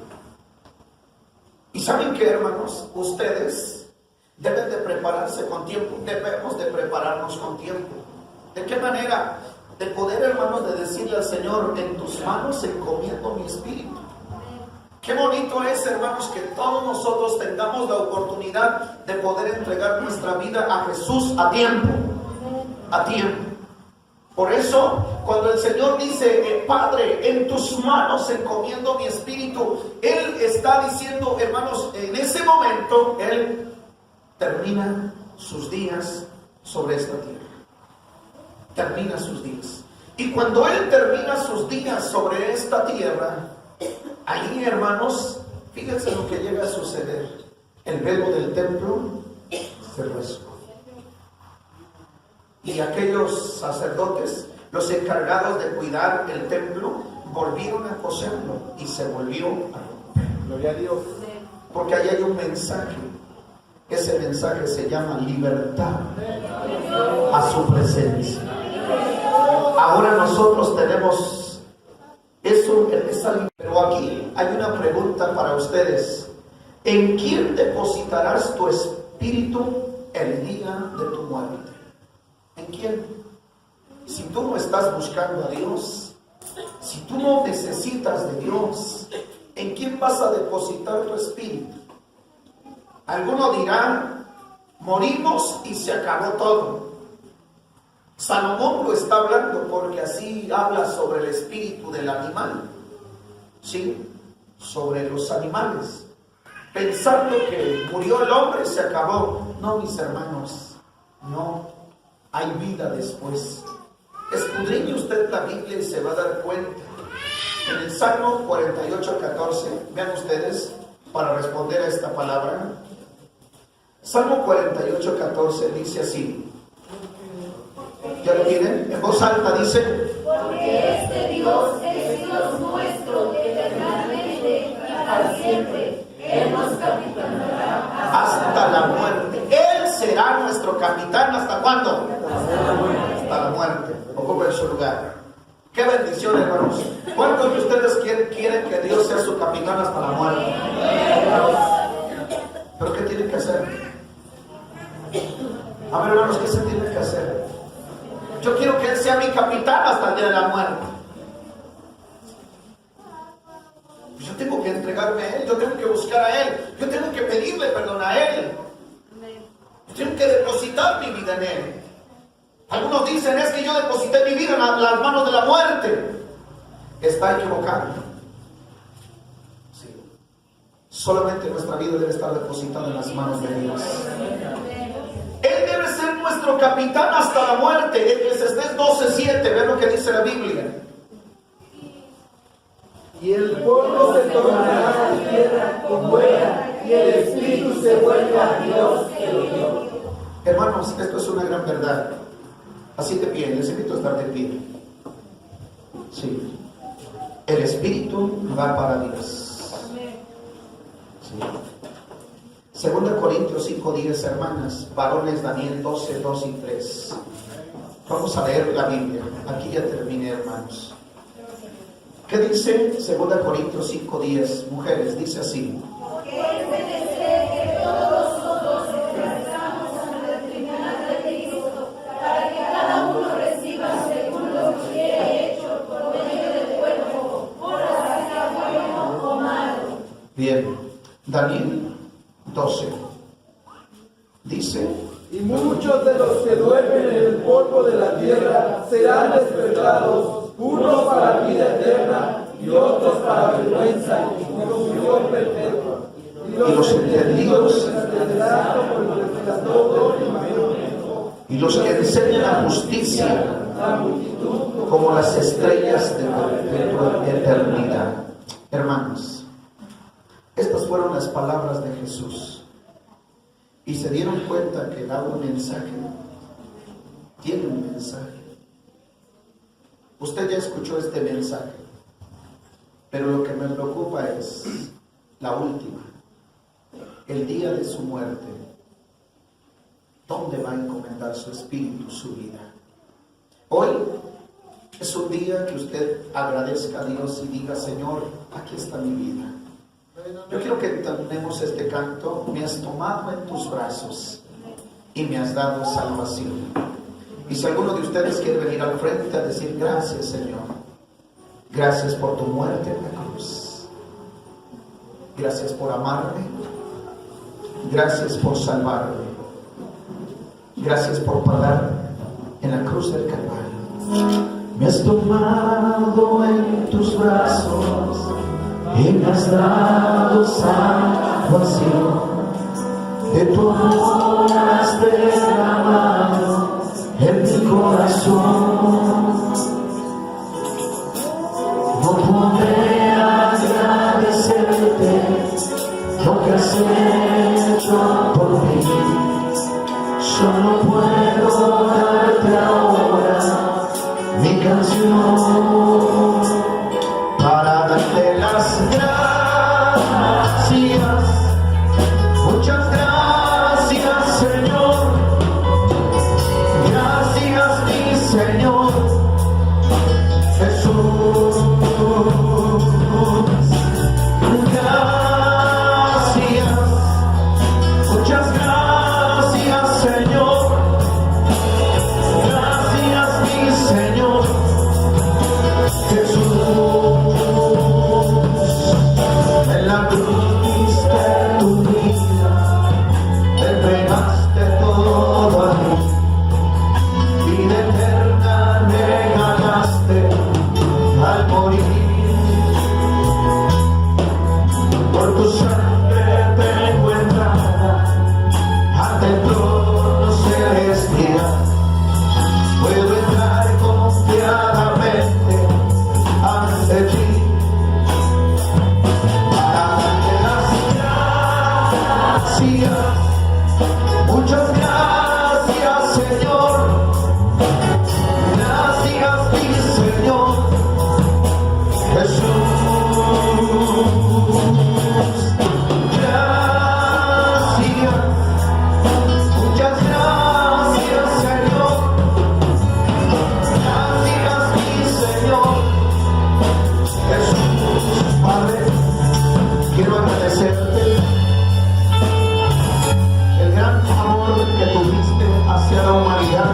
¿Y saben qué, hermanos? Ustedes deben de prepararse con tiempo. Debemos de prepararnos con tiempo. ¿De qué manera? De poder, hermanos, de decirle al Señor: en tus manos encomiendo mi espíritu. Qué bonito es, hermanos, que todos nosotros tengamos la oportunidad de poder entregar nuestra vida a Jesús a tiempo. A tiempo. Por eso, cuando el Señor dice: Padre, en tus manos encomiendo mi espíritu, Él está diciendo, hermanos, en ese momento, Él termina sus días sobre esta tierra. Termina sus días. Y cuando Él termina sus días sobre esta tierra, ahí, hermanos, fíjense lo que llega a suceder. El velo del templo se rasgó. Y aquellos sacerdotes, los encargados de cuidar el templo, volvieron a coserlo y se volvió a romper. Gloria a Dios. Porque ahí hay un mensaje. Ese mensaje se llama libertad a su presencia. Ahora nosotros tenemos eso, esa libertad. Pero aquí hay una pregunta para ustedes: ¿en quién depositarás tu espíritu el día de tu muerte? ¿En quién? Si tú no estás buscando a Dios, si Si tú no necesitas de Dios, ¿en quién vas a depositar tu espíritu? Algunos dirán, morimos y se acabó todo. Salomón lo está hablando porque así habla sobre el espíritu del animal, ¿sí? Sobre los animales, pensando que murió el hombre, se acabó. No, mis hermanos, no, hay vida después. Escudriñe usted la Biblia y se va a dar cuenta. En el Salmo 48:14, vean ustedes, para responder a esta palabra. Salmo 48:14 dice así. ¿Ya lo tienen? En voz alta dice: porque este Dios es Dios nuestro eternamente y para siempre. Él nos capitanará hasta la muerte. Él será nuestro capitán. ¿Hasta cuándo? Hasta la muerte. Ocupen su lugar. Qué bendición, hermanos. ¿Cuántos de ustedes quieren que Dios sea su capitán hasta la muerte? ¿Pero qué tienen que hacer? A ver, hermanos, ¿qué se tiene que hacer? Yo quiero que Él sea mi capitán hasta el día de la muerte. Yo tengo que entregarme a Él, yo tengo que buscar a Él, yo tengo que pedirle perdón a Él. Yo tengo que depositar mi vida en Él. Algunos dicen, es que yo deposité mi vida en las manos de la muerte. Está equivocado. Sí. Solamente nuestra vida debe estar depositada en las manos de Dios. Él debe ser nuestro capitán hasta la muerte. Eclesiastés 12:7, vean lo que dice la Biblia. Y el polvo se tornará a tierra como era, y el espíritu se vuelve a Dios que lo dio. Hermanos, esto es una gran verdad. Así de pie, les invito a estar de pie. Sí. El espíritu va para Dios. Sí. 2 Corintios 5:10, hermanas, varones, Daniel 12:2 y 3. Vamos a leer la Biblia. Aquí ya terminé, hermanos. ¿Qué dice 2 Corintios 5:10? Mujeres, dice así. porque es menester que todos nosotros ofrezcamos ante el tribunal de Cristo, para que cada uno reciba según lo que hubiere hecho por medio del cuerpo, ora sea bueno o malo. Bien, Daniel 12 dice: Y muchos de los que duermen en el polvo de la tierra serán despertados, unos para vida eterna y otros para vergüenza y confusión perpetua. Y los entendidos y los que enseñan la justicia como las estrellas de perpetua eternidad. Hermanos, estas fueron las palabras de Jesús. Y se dieron cuenta que daba un mensaje. Tiene un mensaje. Usted ya escuchó este mensaje, pero lo que me preocupa es la última, el día de su muerte. ¿Dónde va a encomendar su espíritu, su vida? Hoy es un día que usted agradezca a Dios y diga: Señor, aquí está mi vida. Yo quiero que terminemos este canto. Me has tomado en tus brazos y me has dado salvación. Y si alguno de ustedes quiere venir al frente a decir: gracias, Señor, gracias por tu muerte en la cruz, gracias por amarme, gracias por salvarme, gracias por pagar en la cruz del Calvario. Me has tomado en tus brazos y me has dado salvación. De tu amor has derramado en mi corazón. No podré agradecerte lo que has hecho por mí. Solo puedo darte ahora mi canción para darte las gracias. Muchas gracias, Señor. Gracias, mi Señor Jesús. Gracias, muchas gracias, Señor. Muchas gracias, Señor. Gracias, mi Señor Jesús. Gracias. Muchas gracias, Señor. Gracias, mi Señor Jesús. Padre, quiero agradecerte el gran amor que tuviste hacia la humanidad,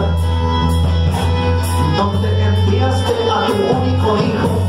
donde enviaste a tu único Hijo